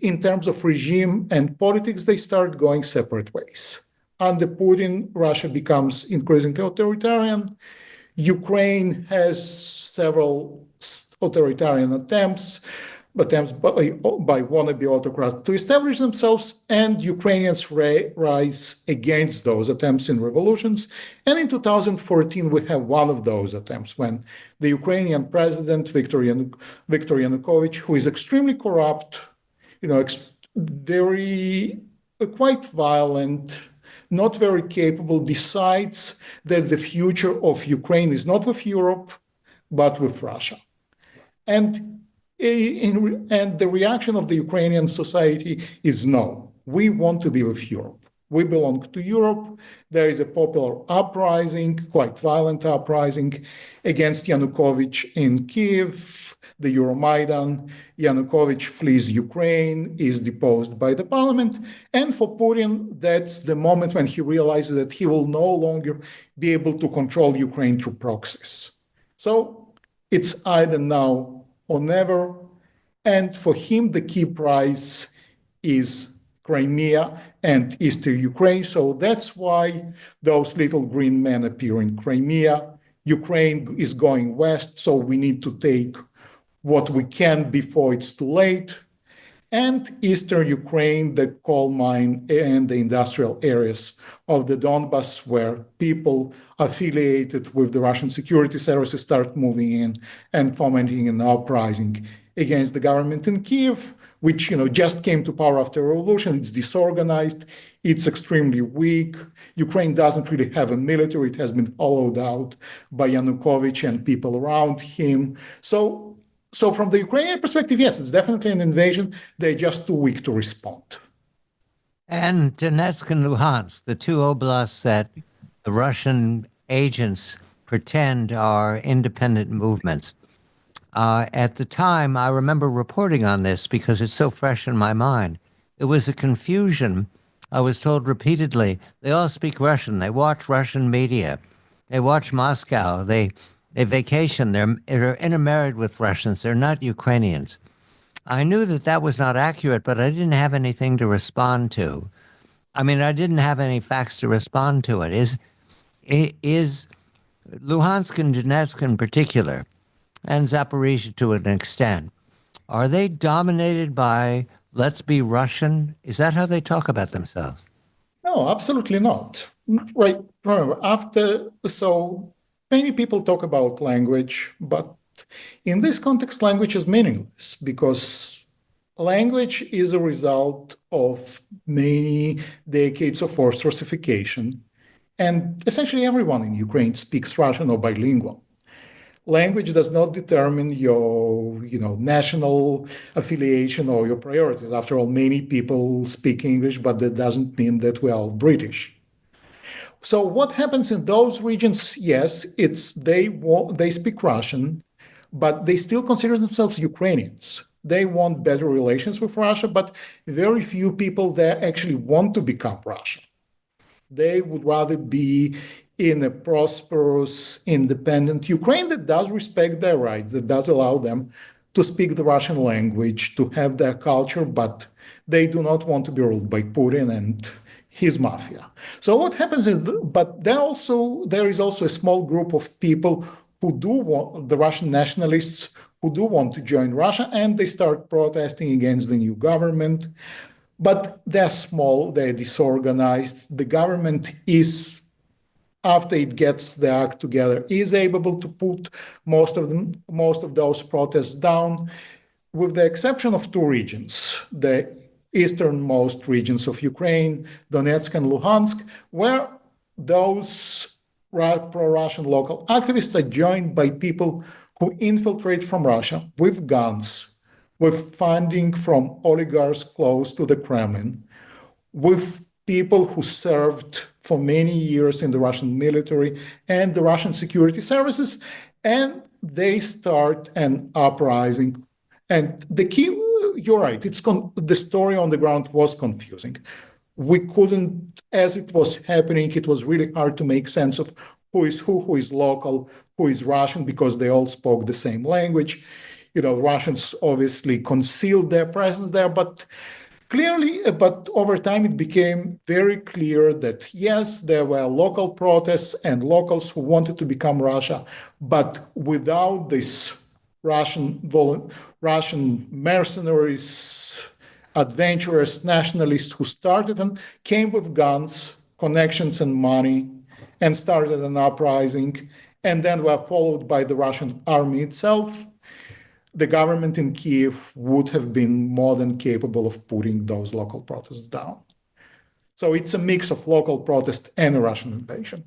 in terms of regime and politics, they start going separate ways. Under Putin, Russia becomes increasingly authoritarian. Ukraine has several authoritarian attempts by wannabe autocrats to establish themselves, and Ukrainians rise against those attempts in revolutions. And in 2014, we have one of those attempts when the Ukrainian president, Viktor Yanukovych, who is extremely corrupt, quite violent, not very capable, decides that the future of Ukraine is not with Europe, but with Russia. And the reaction of the Ukrainian society is no, we want to be with Europe. We belong to Europe. There is a popular uprising, quite violent uprising, against Yanukovych in Kyiv, the Euromaidan. Yanukovych flees Ukraine, is deposed by the parliament. And for Putin, that's the moment when he realizes that he will no longer be able to control Ukraine through proxies. So it's either now or never. And for him, the key prize is Crimea and Eastern Ukraine. So that's why those little green men appear in Crimea. Ukraine is going west, so we need to take what we can before it's too late. and eastern Ukraine, the coal mine and the industrial areas of the Donbas, where people affiliated with the Russian security services start moving in and fomenting an uprising against the government in Kiev, which just came to power after a revolution. It's disorganized, it's extremely weak. Ukraine doesn't really have a military. It has been hollowed out by Yanukovych and people around him. So from the Ukrainian perspective, yes, it's definitely an invasion. They're just too weak to respond. And Donetsk and Luhansk, the two oblasts that the Russian agents pretend are independent movements. At the time, I remember reporting on this because it's so fresh in my mind. It was a confusion. I was told repeatedly, they all speak Russian. They watch Russian media. They watch Moscow. They vacation. They're intermarried with Russians. They're not Ukrainians. I knew that that was not accurate, but I didn't have anything to respond to. I mean, I didn't have any facts to respond to it. Is Luhansk and Donetsk in particular, and Zaporizhia to an extent, are they dominated by let's be Russian? Is that how they talk about themselves? No, absolutely not. Right. Remember, so many people talk about language, but in this context, language is meaningless because language is a result of many decades of forced Russification. And essentially everyone in Ukraine speaks Russian or bilingual. Language does not determine your, national affiliation or your priorities. After all, many people speak English, but that doesn't mean that we're all British. So what happens in those regions? Yes, they speak Russian, but they still consider themselves Ukrainians. They want better relations with Russia, but very few people there actually want to become Russian. They would rather be in a prosperous, independent Ukraine that does respect their rights, that does allow them to speak the Russian language, to have their culture, but they do not want to be ruled by Putin and his mafia. So what happens is, but there is also a small group of people who do want, the Russian nationalists, who do want to join Russia, and they start protesting against the new government. But they're small, they're disorganized. The government is, after it gets the act together, is able to put most of those protests down, with the exception of two regions, the easternmost regions of Ukraine, Donetsk and Luhansk, where those pro-Russian local activists are joined by people who infiltrate from Russia with guns, with funding from oligarchs close to the Kremlin, with people who served for many years in the Russian military and the Russian security services, and they start an uprising. And the key, you're right, the story on the ground was confusing. We couldn't, as it was happening, it was really hard to make sense of who is local, who is Russian, because they all spoke the same language. Russians obviously concealed their presence there, but over time it became very clear that yes, there were local protests and locals who wanted to become Russia, but without this Russian mercenaries, adventurous nationalists who started and came with guns, connections, and money, and started an uprising, and then were followed by the Russian army itself. The government in Kiev would have been more than capable of putting those local protests down. So it's a mix of local protest and a Russian invasion.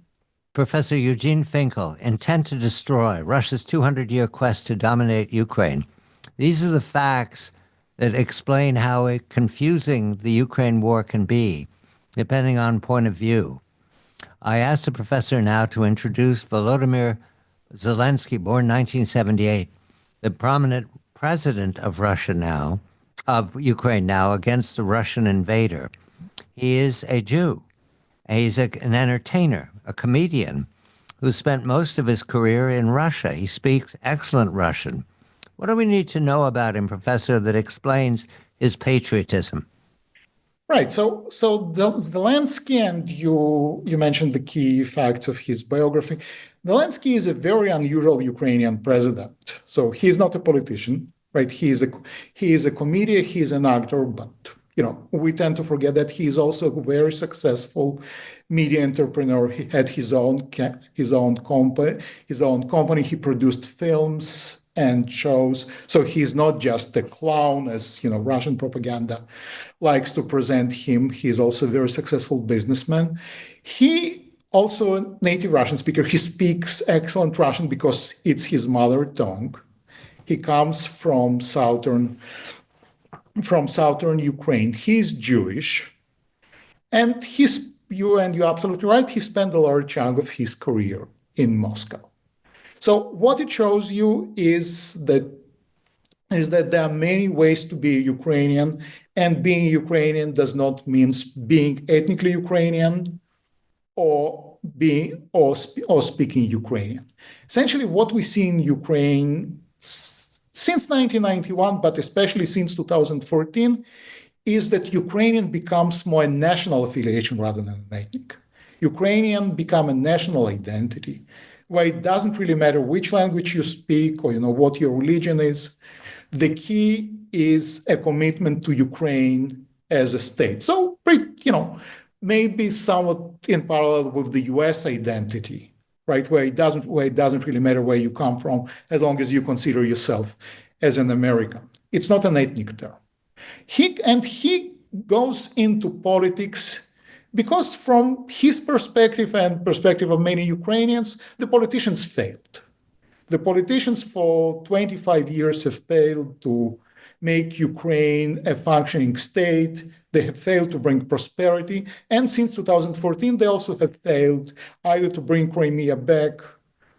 Professor Eugene Finkel, Intent to Destroy, Russia's 200-year quest to dominate Ukraine. These are the facts that explain how confusing the Ukraine war can be, depending on point of view. I asked the professor now to introduce Volodymyr Zelensky, born 1978, the prominent president of Ukraine now, against the Russian invader. He is a Jew. He's an entertainer, a comedian, who spent most of his career in Russia. He speaks excellent Russian. What do we need to know about him, Professor, that explains his patriotism? Right. So Zelensky, and you mentioned the key facts of his biography. Zelensky is a very unusual Ukrainian president. So he's not a politician. right? He is a comedian, he's an actor, but we tend to forget that he is also a very successful media entrepreneur. He had his own company. He produced films and shows. So he's not just a clown, as Russian propaganda likes to present him. He's also a very successful businessman. He also a native Russian speaker. He speaks excellent Russian because it's his mother tongue. He comes from southern Ukraine. He's Jewish, and you're absolutely right. He spent a large chunk of his career in Moscow. So what it shows you is that there are many ways to be Ukrainian, and being Ukrainian does not mean being ethnically Ukrainian or speaking Ukrainian. Essentially, what we see in Ukraine since 1991, but especially since 2014, is that Ukrainian becomes more a national affiliation rather than an ethnic. Ukrainian become a national identity, where it doesn't really matter which language you speak or what your religion is. The key is a commitment to Ukraine as a state. So, maybe somewhat in parallel with the U.S. identity, right, where it doesn't really matter where you come from as long as you consider yourself as an American. It's not an ethnic term. He goes into politics because from his perspective and perspective of many Ukrainians, the politicians failed. The politicians for 25 years have failed to make Ukraine a functioning state. They have failed to bring prosperity. And since 2014, they also have failed either to bring Crimea back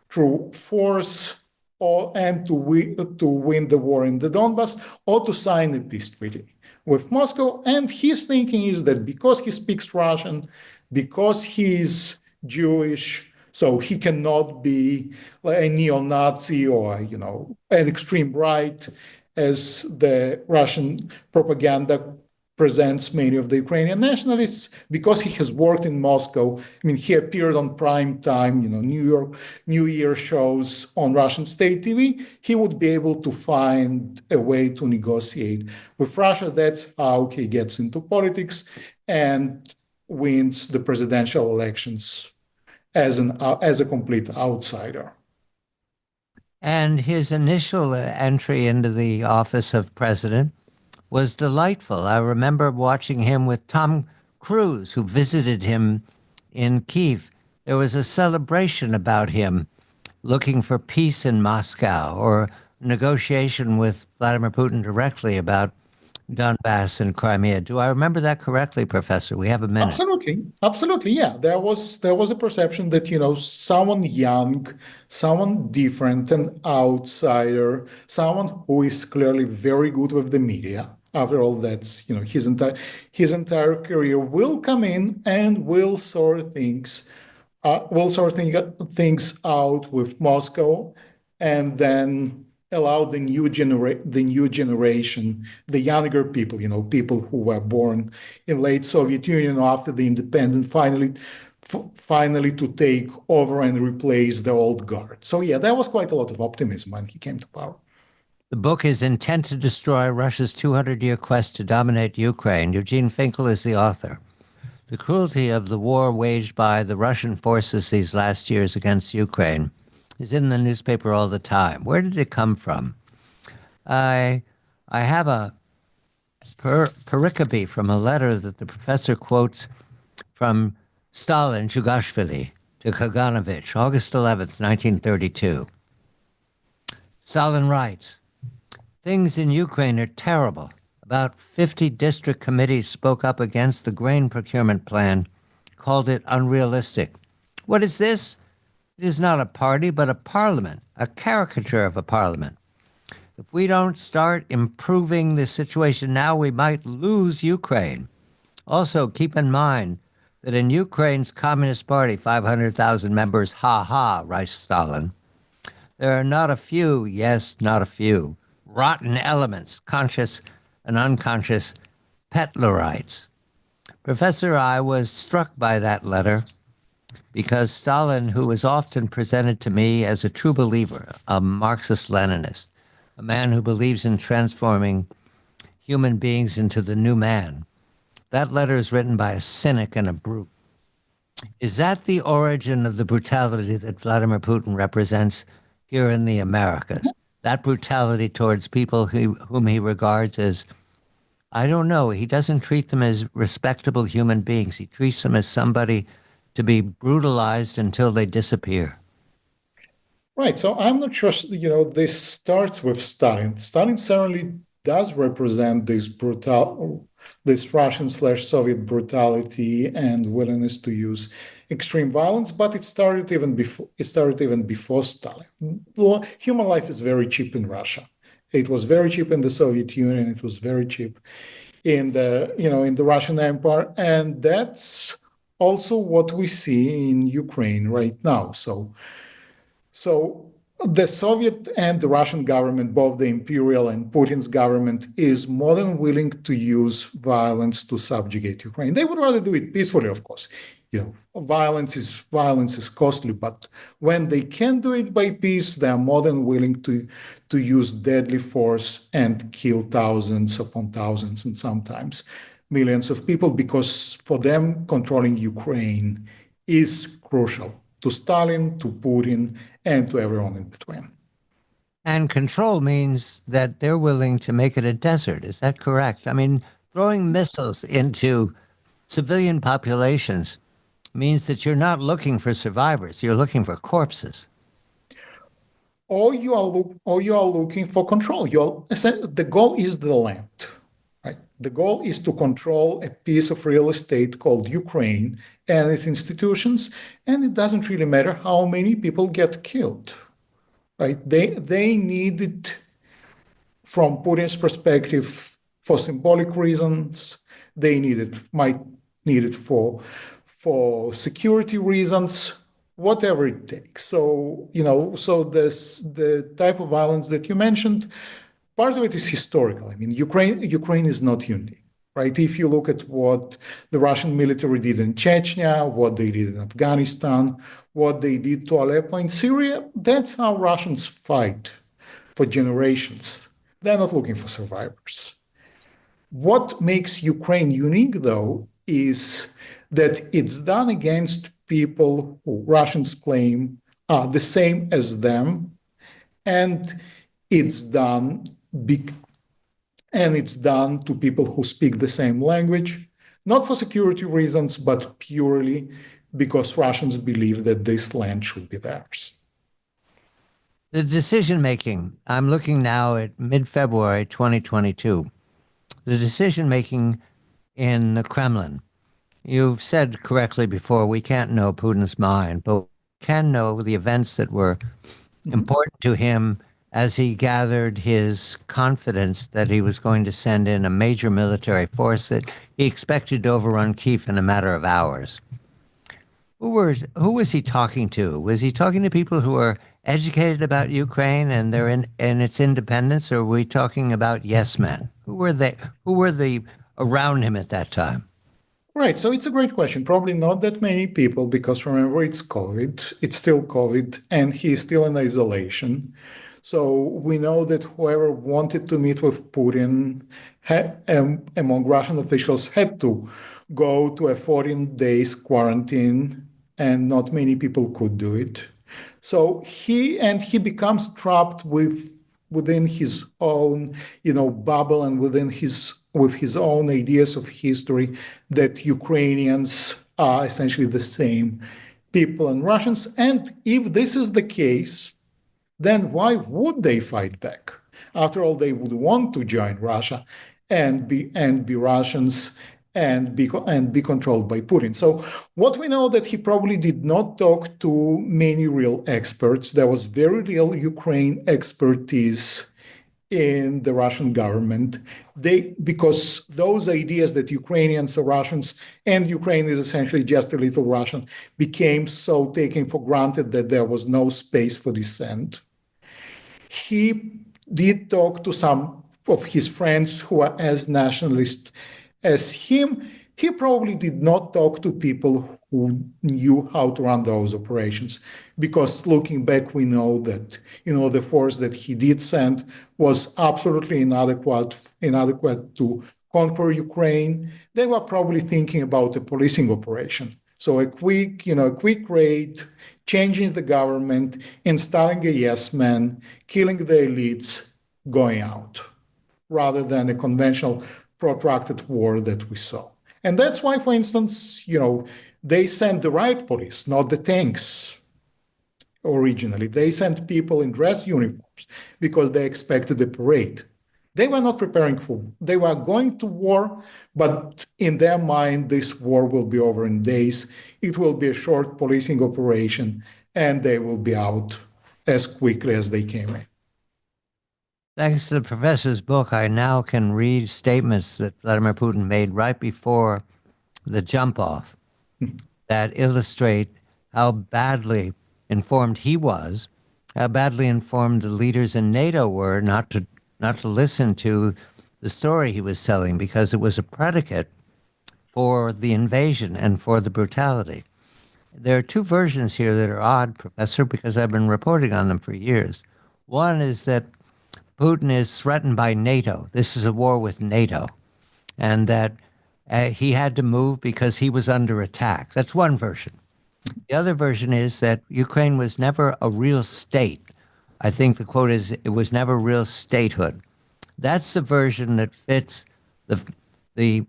through force and to win the war in the Donbass, or to sign a peace treaty with Moscow. And his thinking is that because he speaks Russian, because he's Jewish, so he cannot be a neo-Nazi or an extreme right, as the Russian propaganda presents many of the Ukrainian nationalists. Because he has worked in Moscow, he appeared on prime time, New Year shows on Russian state TV, he would be able to find a way to negotiate with Russia. That's how he gets into politics and wins the presidential elections as a complete outsider. And his initial entry into the office of president was delightful. I remember watching him with Tom Cruise, who visited him in Kyiv. There was a celebration about him looking for peace in Moscow, or negotiation with Vladimir Putin directly about Donbass and Crimea. Do I remember that correctly, Professor? We have a minute. Absolutely, yeah. There was a perception that someone young, someone different, an outsider, someone who is clearly very good with the media. After all, that's his entire career, will come in and will sort things out with Moscow, and then allow the new generation, the younger people, people who were born in late Soviet Union after the independence, finally to take over and replace the old guard. So yeah, there was quite a lot of optimism when he came to power. The book is Intent to Destroy: Russia's 200-Year Quest to Dominate Ukraine. Eugene Finkel is the author. The cruelty of the war waged by the Russian forces these last years against Ukraine is in the newspaper all the time. Where did it come from? I have a pericope from a letter that the professor quotes from Stalin Zhugashvili to Kaganovich, August 11th, 1932. Stalin writes, "Things in Ukraine are terrible. About 50 district committees spoke up against the grain procurement plan, called it unrealistic. What is this? It is not a party, but a parliament, a caricature of a parliament. If we don't start improving the situation now, we might lose Ukraine. Also, keep in mind that in Ukraine's Communist Party, 500,000 members, writes Stalin, there are not a few, yes, not a few, rotten elements, conscious and unconscious Batchelorites." Professor, I was struck by that letter because Stalin, who was often presented to me as a true believer, a Marxist-Leninist, a man who believes in transforming human beings into the new man. That letter is written by a cynic and a brute. Is that the origin of the brutality that Vladimir Putin represents here in the Americas? That brutality towards people whom he regards as, I don't know, he doesn't treat them as respectable human beings. He treats them as somebody to be brutalized until they disappear. Right. So I'm not sure, this starts with Stalin. Stalin certainly does represent this Russian/Soviet brutality and willingness to use extreme violence, but it started even before Stalin. Well, human life is very cheap in Russia. It was very cheap in the Soviet Union. It was very cheap in the Russian Empire, and that's also what we see in Ukraine right now. So the Soviet and the Russian government, both the imperial and Putin's government, is more than willing to use violence to subjugate Ukraine. They would rather do it peacefully, of course. Violence is costly, but when they can do it by peace, they are more than willing to use deadly force and kill thousands upon thousands and sometimes millions of people, because for them, controlling Ukraine is crucial to Stalin, to Putin, and to everyone in between. And control means that they're willing to make it a desert. Is that correct? I mean, throwing missiles into civilian populations means that you're not looking for survivors. You're looking for corpses. Or you are looking for control. The goal is the land. Right? The goal is to control a piece of real estate called Ukraine and its institutions, and it doesn't really matter how many people get killed. Right? They need it, from Putin's perspective, for symbolic reasons. They might need it for security reasons, whatever it takes. So the type of violence that you mentioned, part of it is historical. I mean, Ukraine is not unique, right? If you look at what the Russian military did in Chechnya, what they did in Afghanistan, what they did to Aleppo in Syria, that's how Russians fight for generations. They're not looking for survivors. What makes Ukraine unique, though, is that it's done against people who Russians claim are the same as them, and it's done to people who speak the same language, not for security reasons, but purely because Russians believe that this land should be theirs. The decision making, I'm looking now at mid-February 2022, the decision making in the Kremlin. You've said correctly before, we can't know Putin's mind, but we can know the events that were important to him as he gathered his confidence that he was going to send in a major military force that he expected to overrun Kyiv in a matter of hours. Who was he talking to? Was he talking to people who are educated about Ukraine and its independence, or were we talking about yes men? Who were they? Who were the around him at that time? Right. So it's a great question. Probably not that many people, because remember, it's COVID. It's still COVID, and he's still in isolation. So we know that whoever wanted to meet with Putin among Russian officials had to go to a 14 days quarantine, and not many people could do it. So he becomes trapped within his own, bubble, and with his own ideas of history, that Ukrainians are essentially the same people and Russians. And if this is the case, then why would they fight back? After all, they would want to join Russia and be Russians and be controlled by Putin. So what we know, that he probably did not talk to many real experts. There was very little Ukraine expertise in the Russian government. Because those ideas that Ukrainians are Russians and Ukraine is essentially just a little Russian became so taken for granted that there was no space for dissent. He did talk to some of his friends who are as nationalist as him. he probably did not talk to people who knew how to run those operations, because looking back, we know that the force that he did send was absolutely inadequate to conquer Ukraine. They were probably thinking about a policing operation, so a quick raid, changing the government, installing a yes man, killing the elites, going out, rather than a conventional protracted war that we saw. And that's why, for instance, they sent the riot police, not the tanks originally. They sent people in dress uniforms because they expected a parade. They were not they were going to war, but in their mind, this war will be over in days. It will be a short policing operation, and they will be out as quickly as they came in. Thanks to the professor's book, I now can read statements that Vladimir Putin made right before the jump off that illustrate how badly informed he was, how badly informed the leaders in NATO were not to listen to the story he was telling, because it was a predicate for the invasion and for the brutality. There are two versions here that are odd, Professor, because I've been reporting on them for years. One is that Putin is threatened by NATO. This is a war with NATO, and that he had to move because he was under attack. That's one version. The other version is that Ukraine was never a real state. I think the quote is, it was never real statehood. That's the version that fits the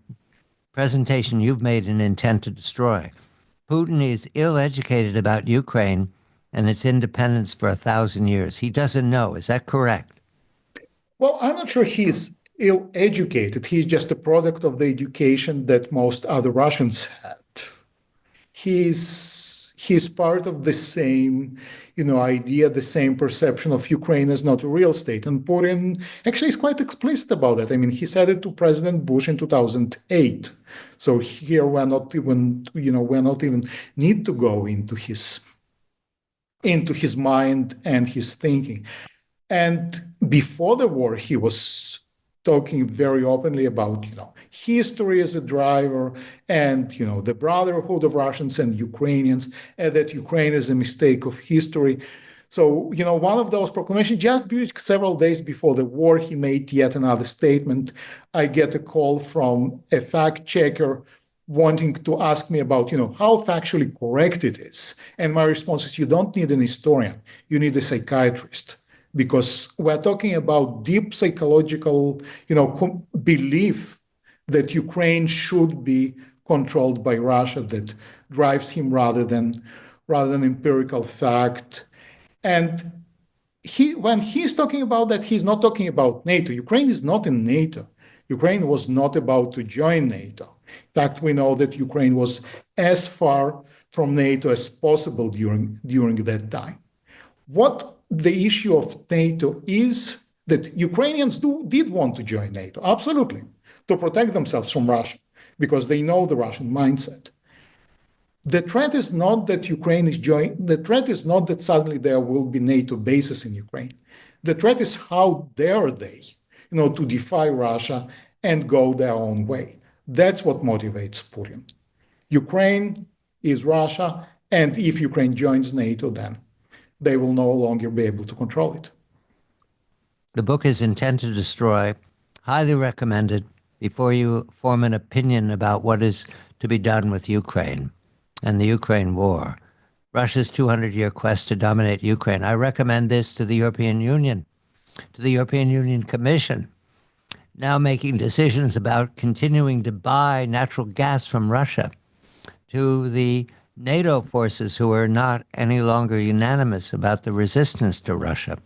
presentation you've made in Intent to Destroy. Putin is ill-educated about Ukraine and its independence for 1,000 years. He doesn't know. Is that correct? Well, I'm not sure he's ill-educated. He's just a product of the education that most other Russians had. He's part of the same, idea, the same perception of Ukraine as not a real state. And Putin actually is quite explicit about that. I mean, he said it to President Bush in 2008. So here we're not even need to go into his mind and his thinking. And before the war, he was talking very openly about, history as a driver, and, the brotherhood of Russians and Ukrainians, and that Ukraine is a mistake of history. So, one of those proclamations, just several days before the war, he made yet another statement. I get a call from a fact checker wanting to ask me about, how factually correct it is. And my response is, you don't need an historian, you need a psychiatrist. Because we're talking about deep psychological, belief that Ukraine should be controlled by Russia, that drives him rather than empirical fact. And when he's talking about that, he's not talking about NATO. Ukraine is not in NATO. Ukraine was not about to join NATO. In fact, we know that Ukraine was as far from NATO as possible during that time. What the issue of NATO is that Ukrainians did want to join NATO, absolutely, to protect themselves from Russia, because they know the Russian mindset. The threat is not that Ukraine is joining. The threat is not that suddenly there will be NATO bases in Ukraine. The threat is how dare they, to defy Russia and go their own way. That's what motivates Putin. Ukraine is Russia, and if Ukraine joins NATO, then they will no longer be able to control it. The book is Intent to Destroy. Highly recommended before you form an opinion about what is to be done with Ukraine and the Ukraine war. Russia's 200-year quest to dominate Ukraine. I recommend this to the European Union, to the European Union Commission, now making decisions about continuing to buy natural gas from Russia, to the NATO forces who are not any longer unanimous about the resistance to Russia.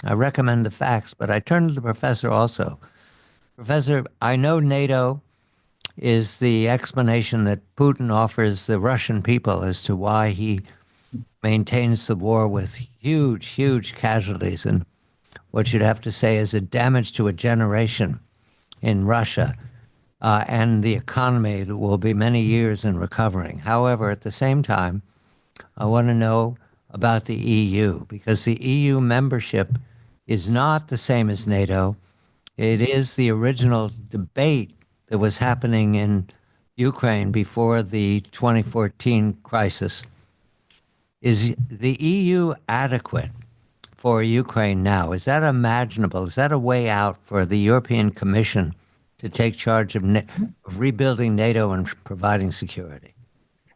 I recommend the facts, but I turn to the professor also. Professor, I know NATO is the explanation that Putin offers the Russian people as to why he maintains the war with huge, huge casualties and what you'd have to say is a damage to a generation in Russia. And the economy will be many years in recovering. However, at the same time, I want to know about the EU, because the EU membership is not the same as NATO. It is the original debate that was happening in Ukraine before the 2014 crisis. Is the EU adequate for Ukraine now? Is that imaginable? Is that a way out for the European Commission to take charge of rebuilding NATO and providing security?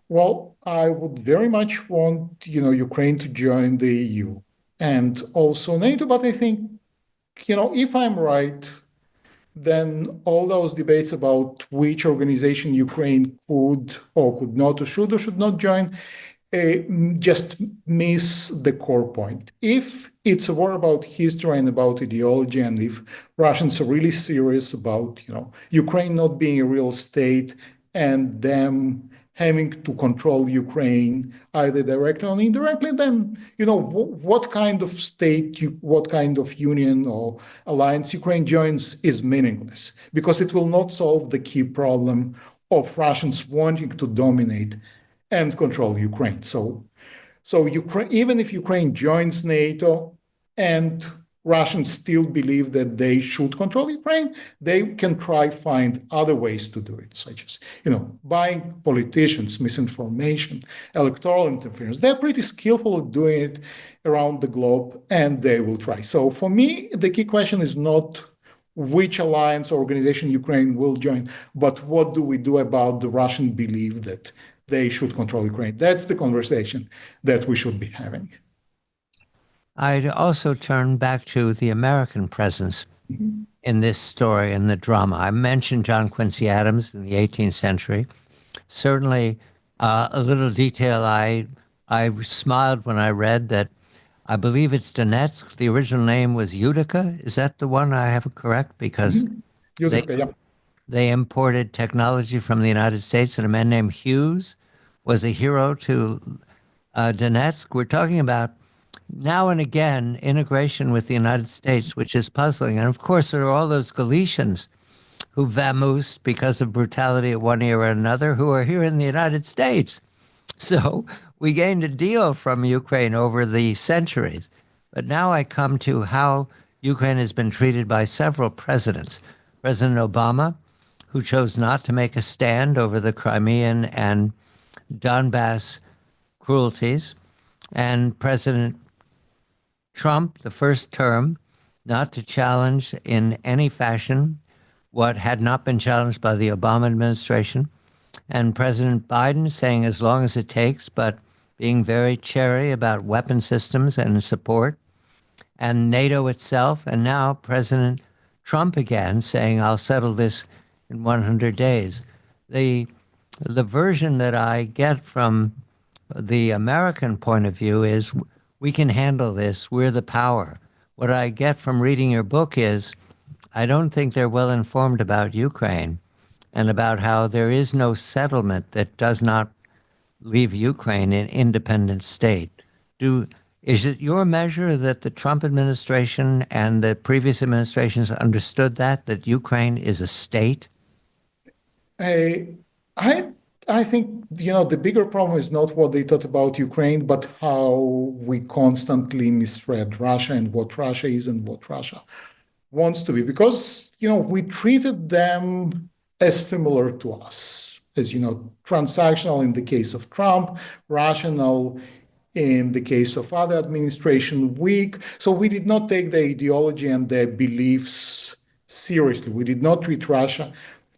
Well, I would very much want, Ukraine to join the EU and also NATO, but I think, if I'm right, then all those debates about which organization Ukraine could or could not or should not join just miss the core point. If it's a war about history and about ideology, and if Russians are really serious about, Ukraine not being a real state and them having to control Ukraine either directly or indirectly, then, what kind of state, what kind of union or alliance Ukraine joins is meaningless because it will not solve the key problem of Russians wanting to dominate and control Ukraine. So Ukraine, even if Ukraine joins NATO and Russians still believe that they should control Ukraine, they can try find other ways to do it, such as, buying politicians, misinformation, electoral interference. They're pretty skillful at doing it around the globe, and they will try. So for me, the key question is not which alliance or organization Ukraine will join, but what do we do about the Russian belief that they should control Ukraine? That's the conversation that we should be having. I'd also turn back to the American presence in this story and the drama. I mentioned John Quincy Adams in the 18th century. Certainly, a little detail I smiled when I read that I believe it's Donetsk. The original name was Utica. Is that the one I have it correct? Because they imported technology from the United States, and a man named Hughes was a hero to Donetsk. We're talking about now and again integration with the United States, which is puzzling. And of course, there are all those Galicians who vamoosed because of brutality at one ear or another, who are here in the United States. So we gained a deal from Ukraine over the centuries. But now I come to how Ukraine has been treated by several presidents. President Obama, who chose not to make a stand over the Crimean and Donbass cruelties, and President Trump, the first term, not to challenge in any fashion what had not been challenged by the Obama administration, and President Biden saying as long as it takes, but being very chary about weapon systems and support, and NATO itself, and now President Trump again saying, I'll settle this in 100 days. The version that I get from the American point of view is we can handle this, we're the power. What I get from reading your book is I don't think they're well informed about Ukraine and about how there is no settlement that does not leave Ukraine an independent state. Is it your measure that the Trump administration and the previous administrations understood that Ukraine is a state? I think, the bigger problem is not what they thought about Ukraine, but how we constantly misread Russia and what Russia is and what Russia wants to be. Because, we treated them as similar to us, as, transactional in the case of Trump, rational in the case of other administration, weak. So we did not take the ideology and their beliefs seriously. We did not treat Russia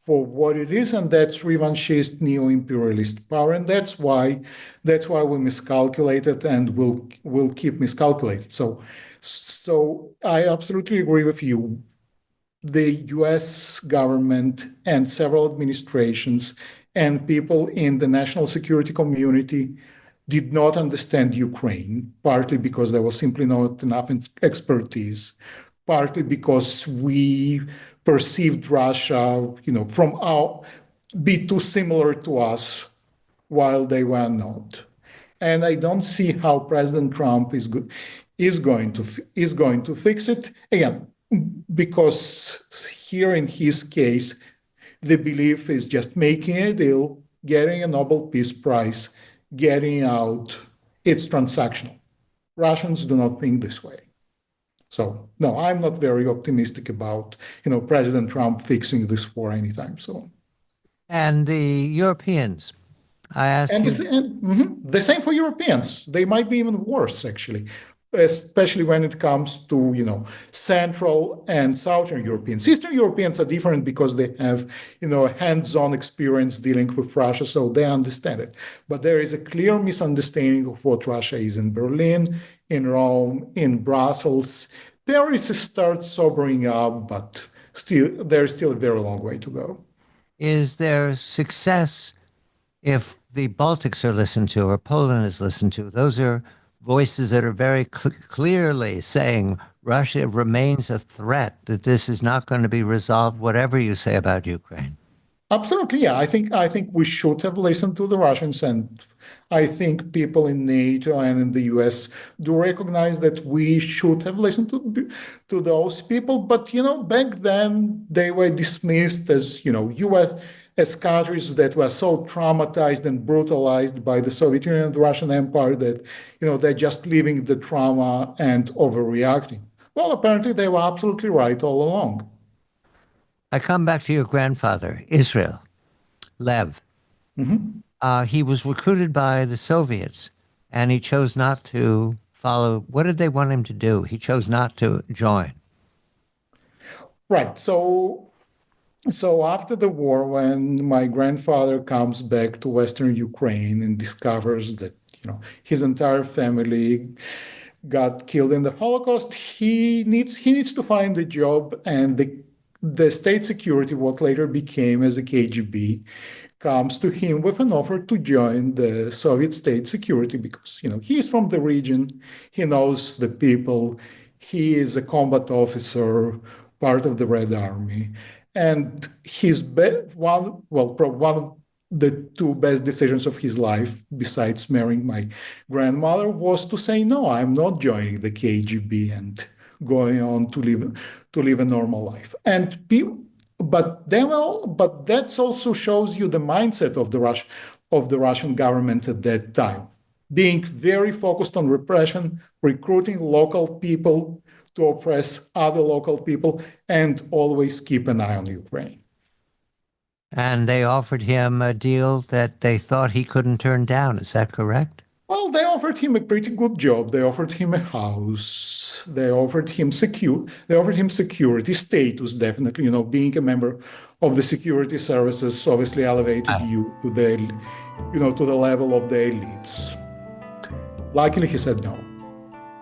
for what it is, and that's revanchist neo-imperialist power, and that's why we miscalculated and will keep miscalculated. So I absolutely agree with you. The U.S. government and several administrations and people in the national security community did not understand Ukraine, partly because there was simply not enough expertise, partly because we perceived Russia, be too similar to us, while they were not. And I don't see how President Trump is going to fix it. Again, because here in his case, the belief is just making a deal, getting a Nobel Peace Prize, getting out. It's transactional. Russians do not think this way. So, no, I'm not very optimistic about, President Trump fixing this war anytime soon. And the Europeans, I ask And you, the same for Europeans. They might be even worse, actually, especially when it comes to, Central and Southern Europeans. Eastern Europeans are different because they have, a hands-on experience dealing with Russia, so they understand it. But there is a clear misunderstanding of what Russia is in Berlin, in Rome, in Brussels. Paris starts sobering up, but still, there's still a very long way to go. is there success if the Baltics are listened to or Poland is listened to? Those are voices that are very clearly saying Russia remains a threat, that this is not going to be resolved, whatever you say about Ukraine. Absolutely, yeah. I think we should have listened to the Russians, and I think people in NATO and in the US do recognize that we should have listened to those people. But back then they were dismissed as US as countries that were so traumatized and brutalized by the Soviet Union and the Russian Empire that they're just living the trauma and overreacting. Well, apparently they were absolutely right all along. I come back to your grandfather, Israel, Lev. He was recruited by the Soviets, and he chose not to follow. What did they want him to do? He chose not to join. Right. So after the war, when my grandfather comes back to Western Ukraine and discovers that his entire family got killed in the Holocaust, he needs to find a job, and the state security, what later became as the KGB, comes to him with an offer to join the Soviet state security because he's from the region, he knows the people, he is a combat officer, part of the Red Army, and one of the two best decisions of his life, besides marrying my grandmother, was to say no, I'm not joining the KGB and going on to live a normal life. And but that also shows you the mindset of the Russian government at that time, being very focused on repression, recruiting local people to oppress other local people, and always keep an eye on Ukraine. And they offered him a deal that they thought he couldn't turn down. Is that correct? Well, they offered him a pretty good job. They offered him a house. They offered him security status, definitely. Being a member of the security services obviously elevated you to the level of the elites. Luckily, he said no.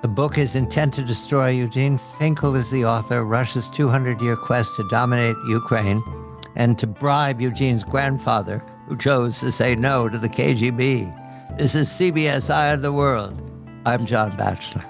The book is Intent to Destroy. Eugene Finkel is the author. Russia's 200-year quest to dominate Ukraine and to bribe Eugene's grandfather, who chose to say no to the KGB. This is CBS Eye of the World. I'm John Batchelor.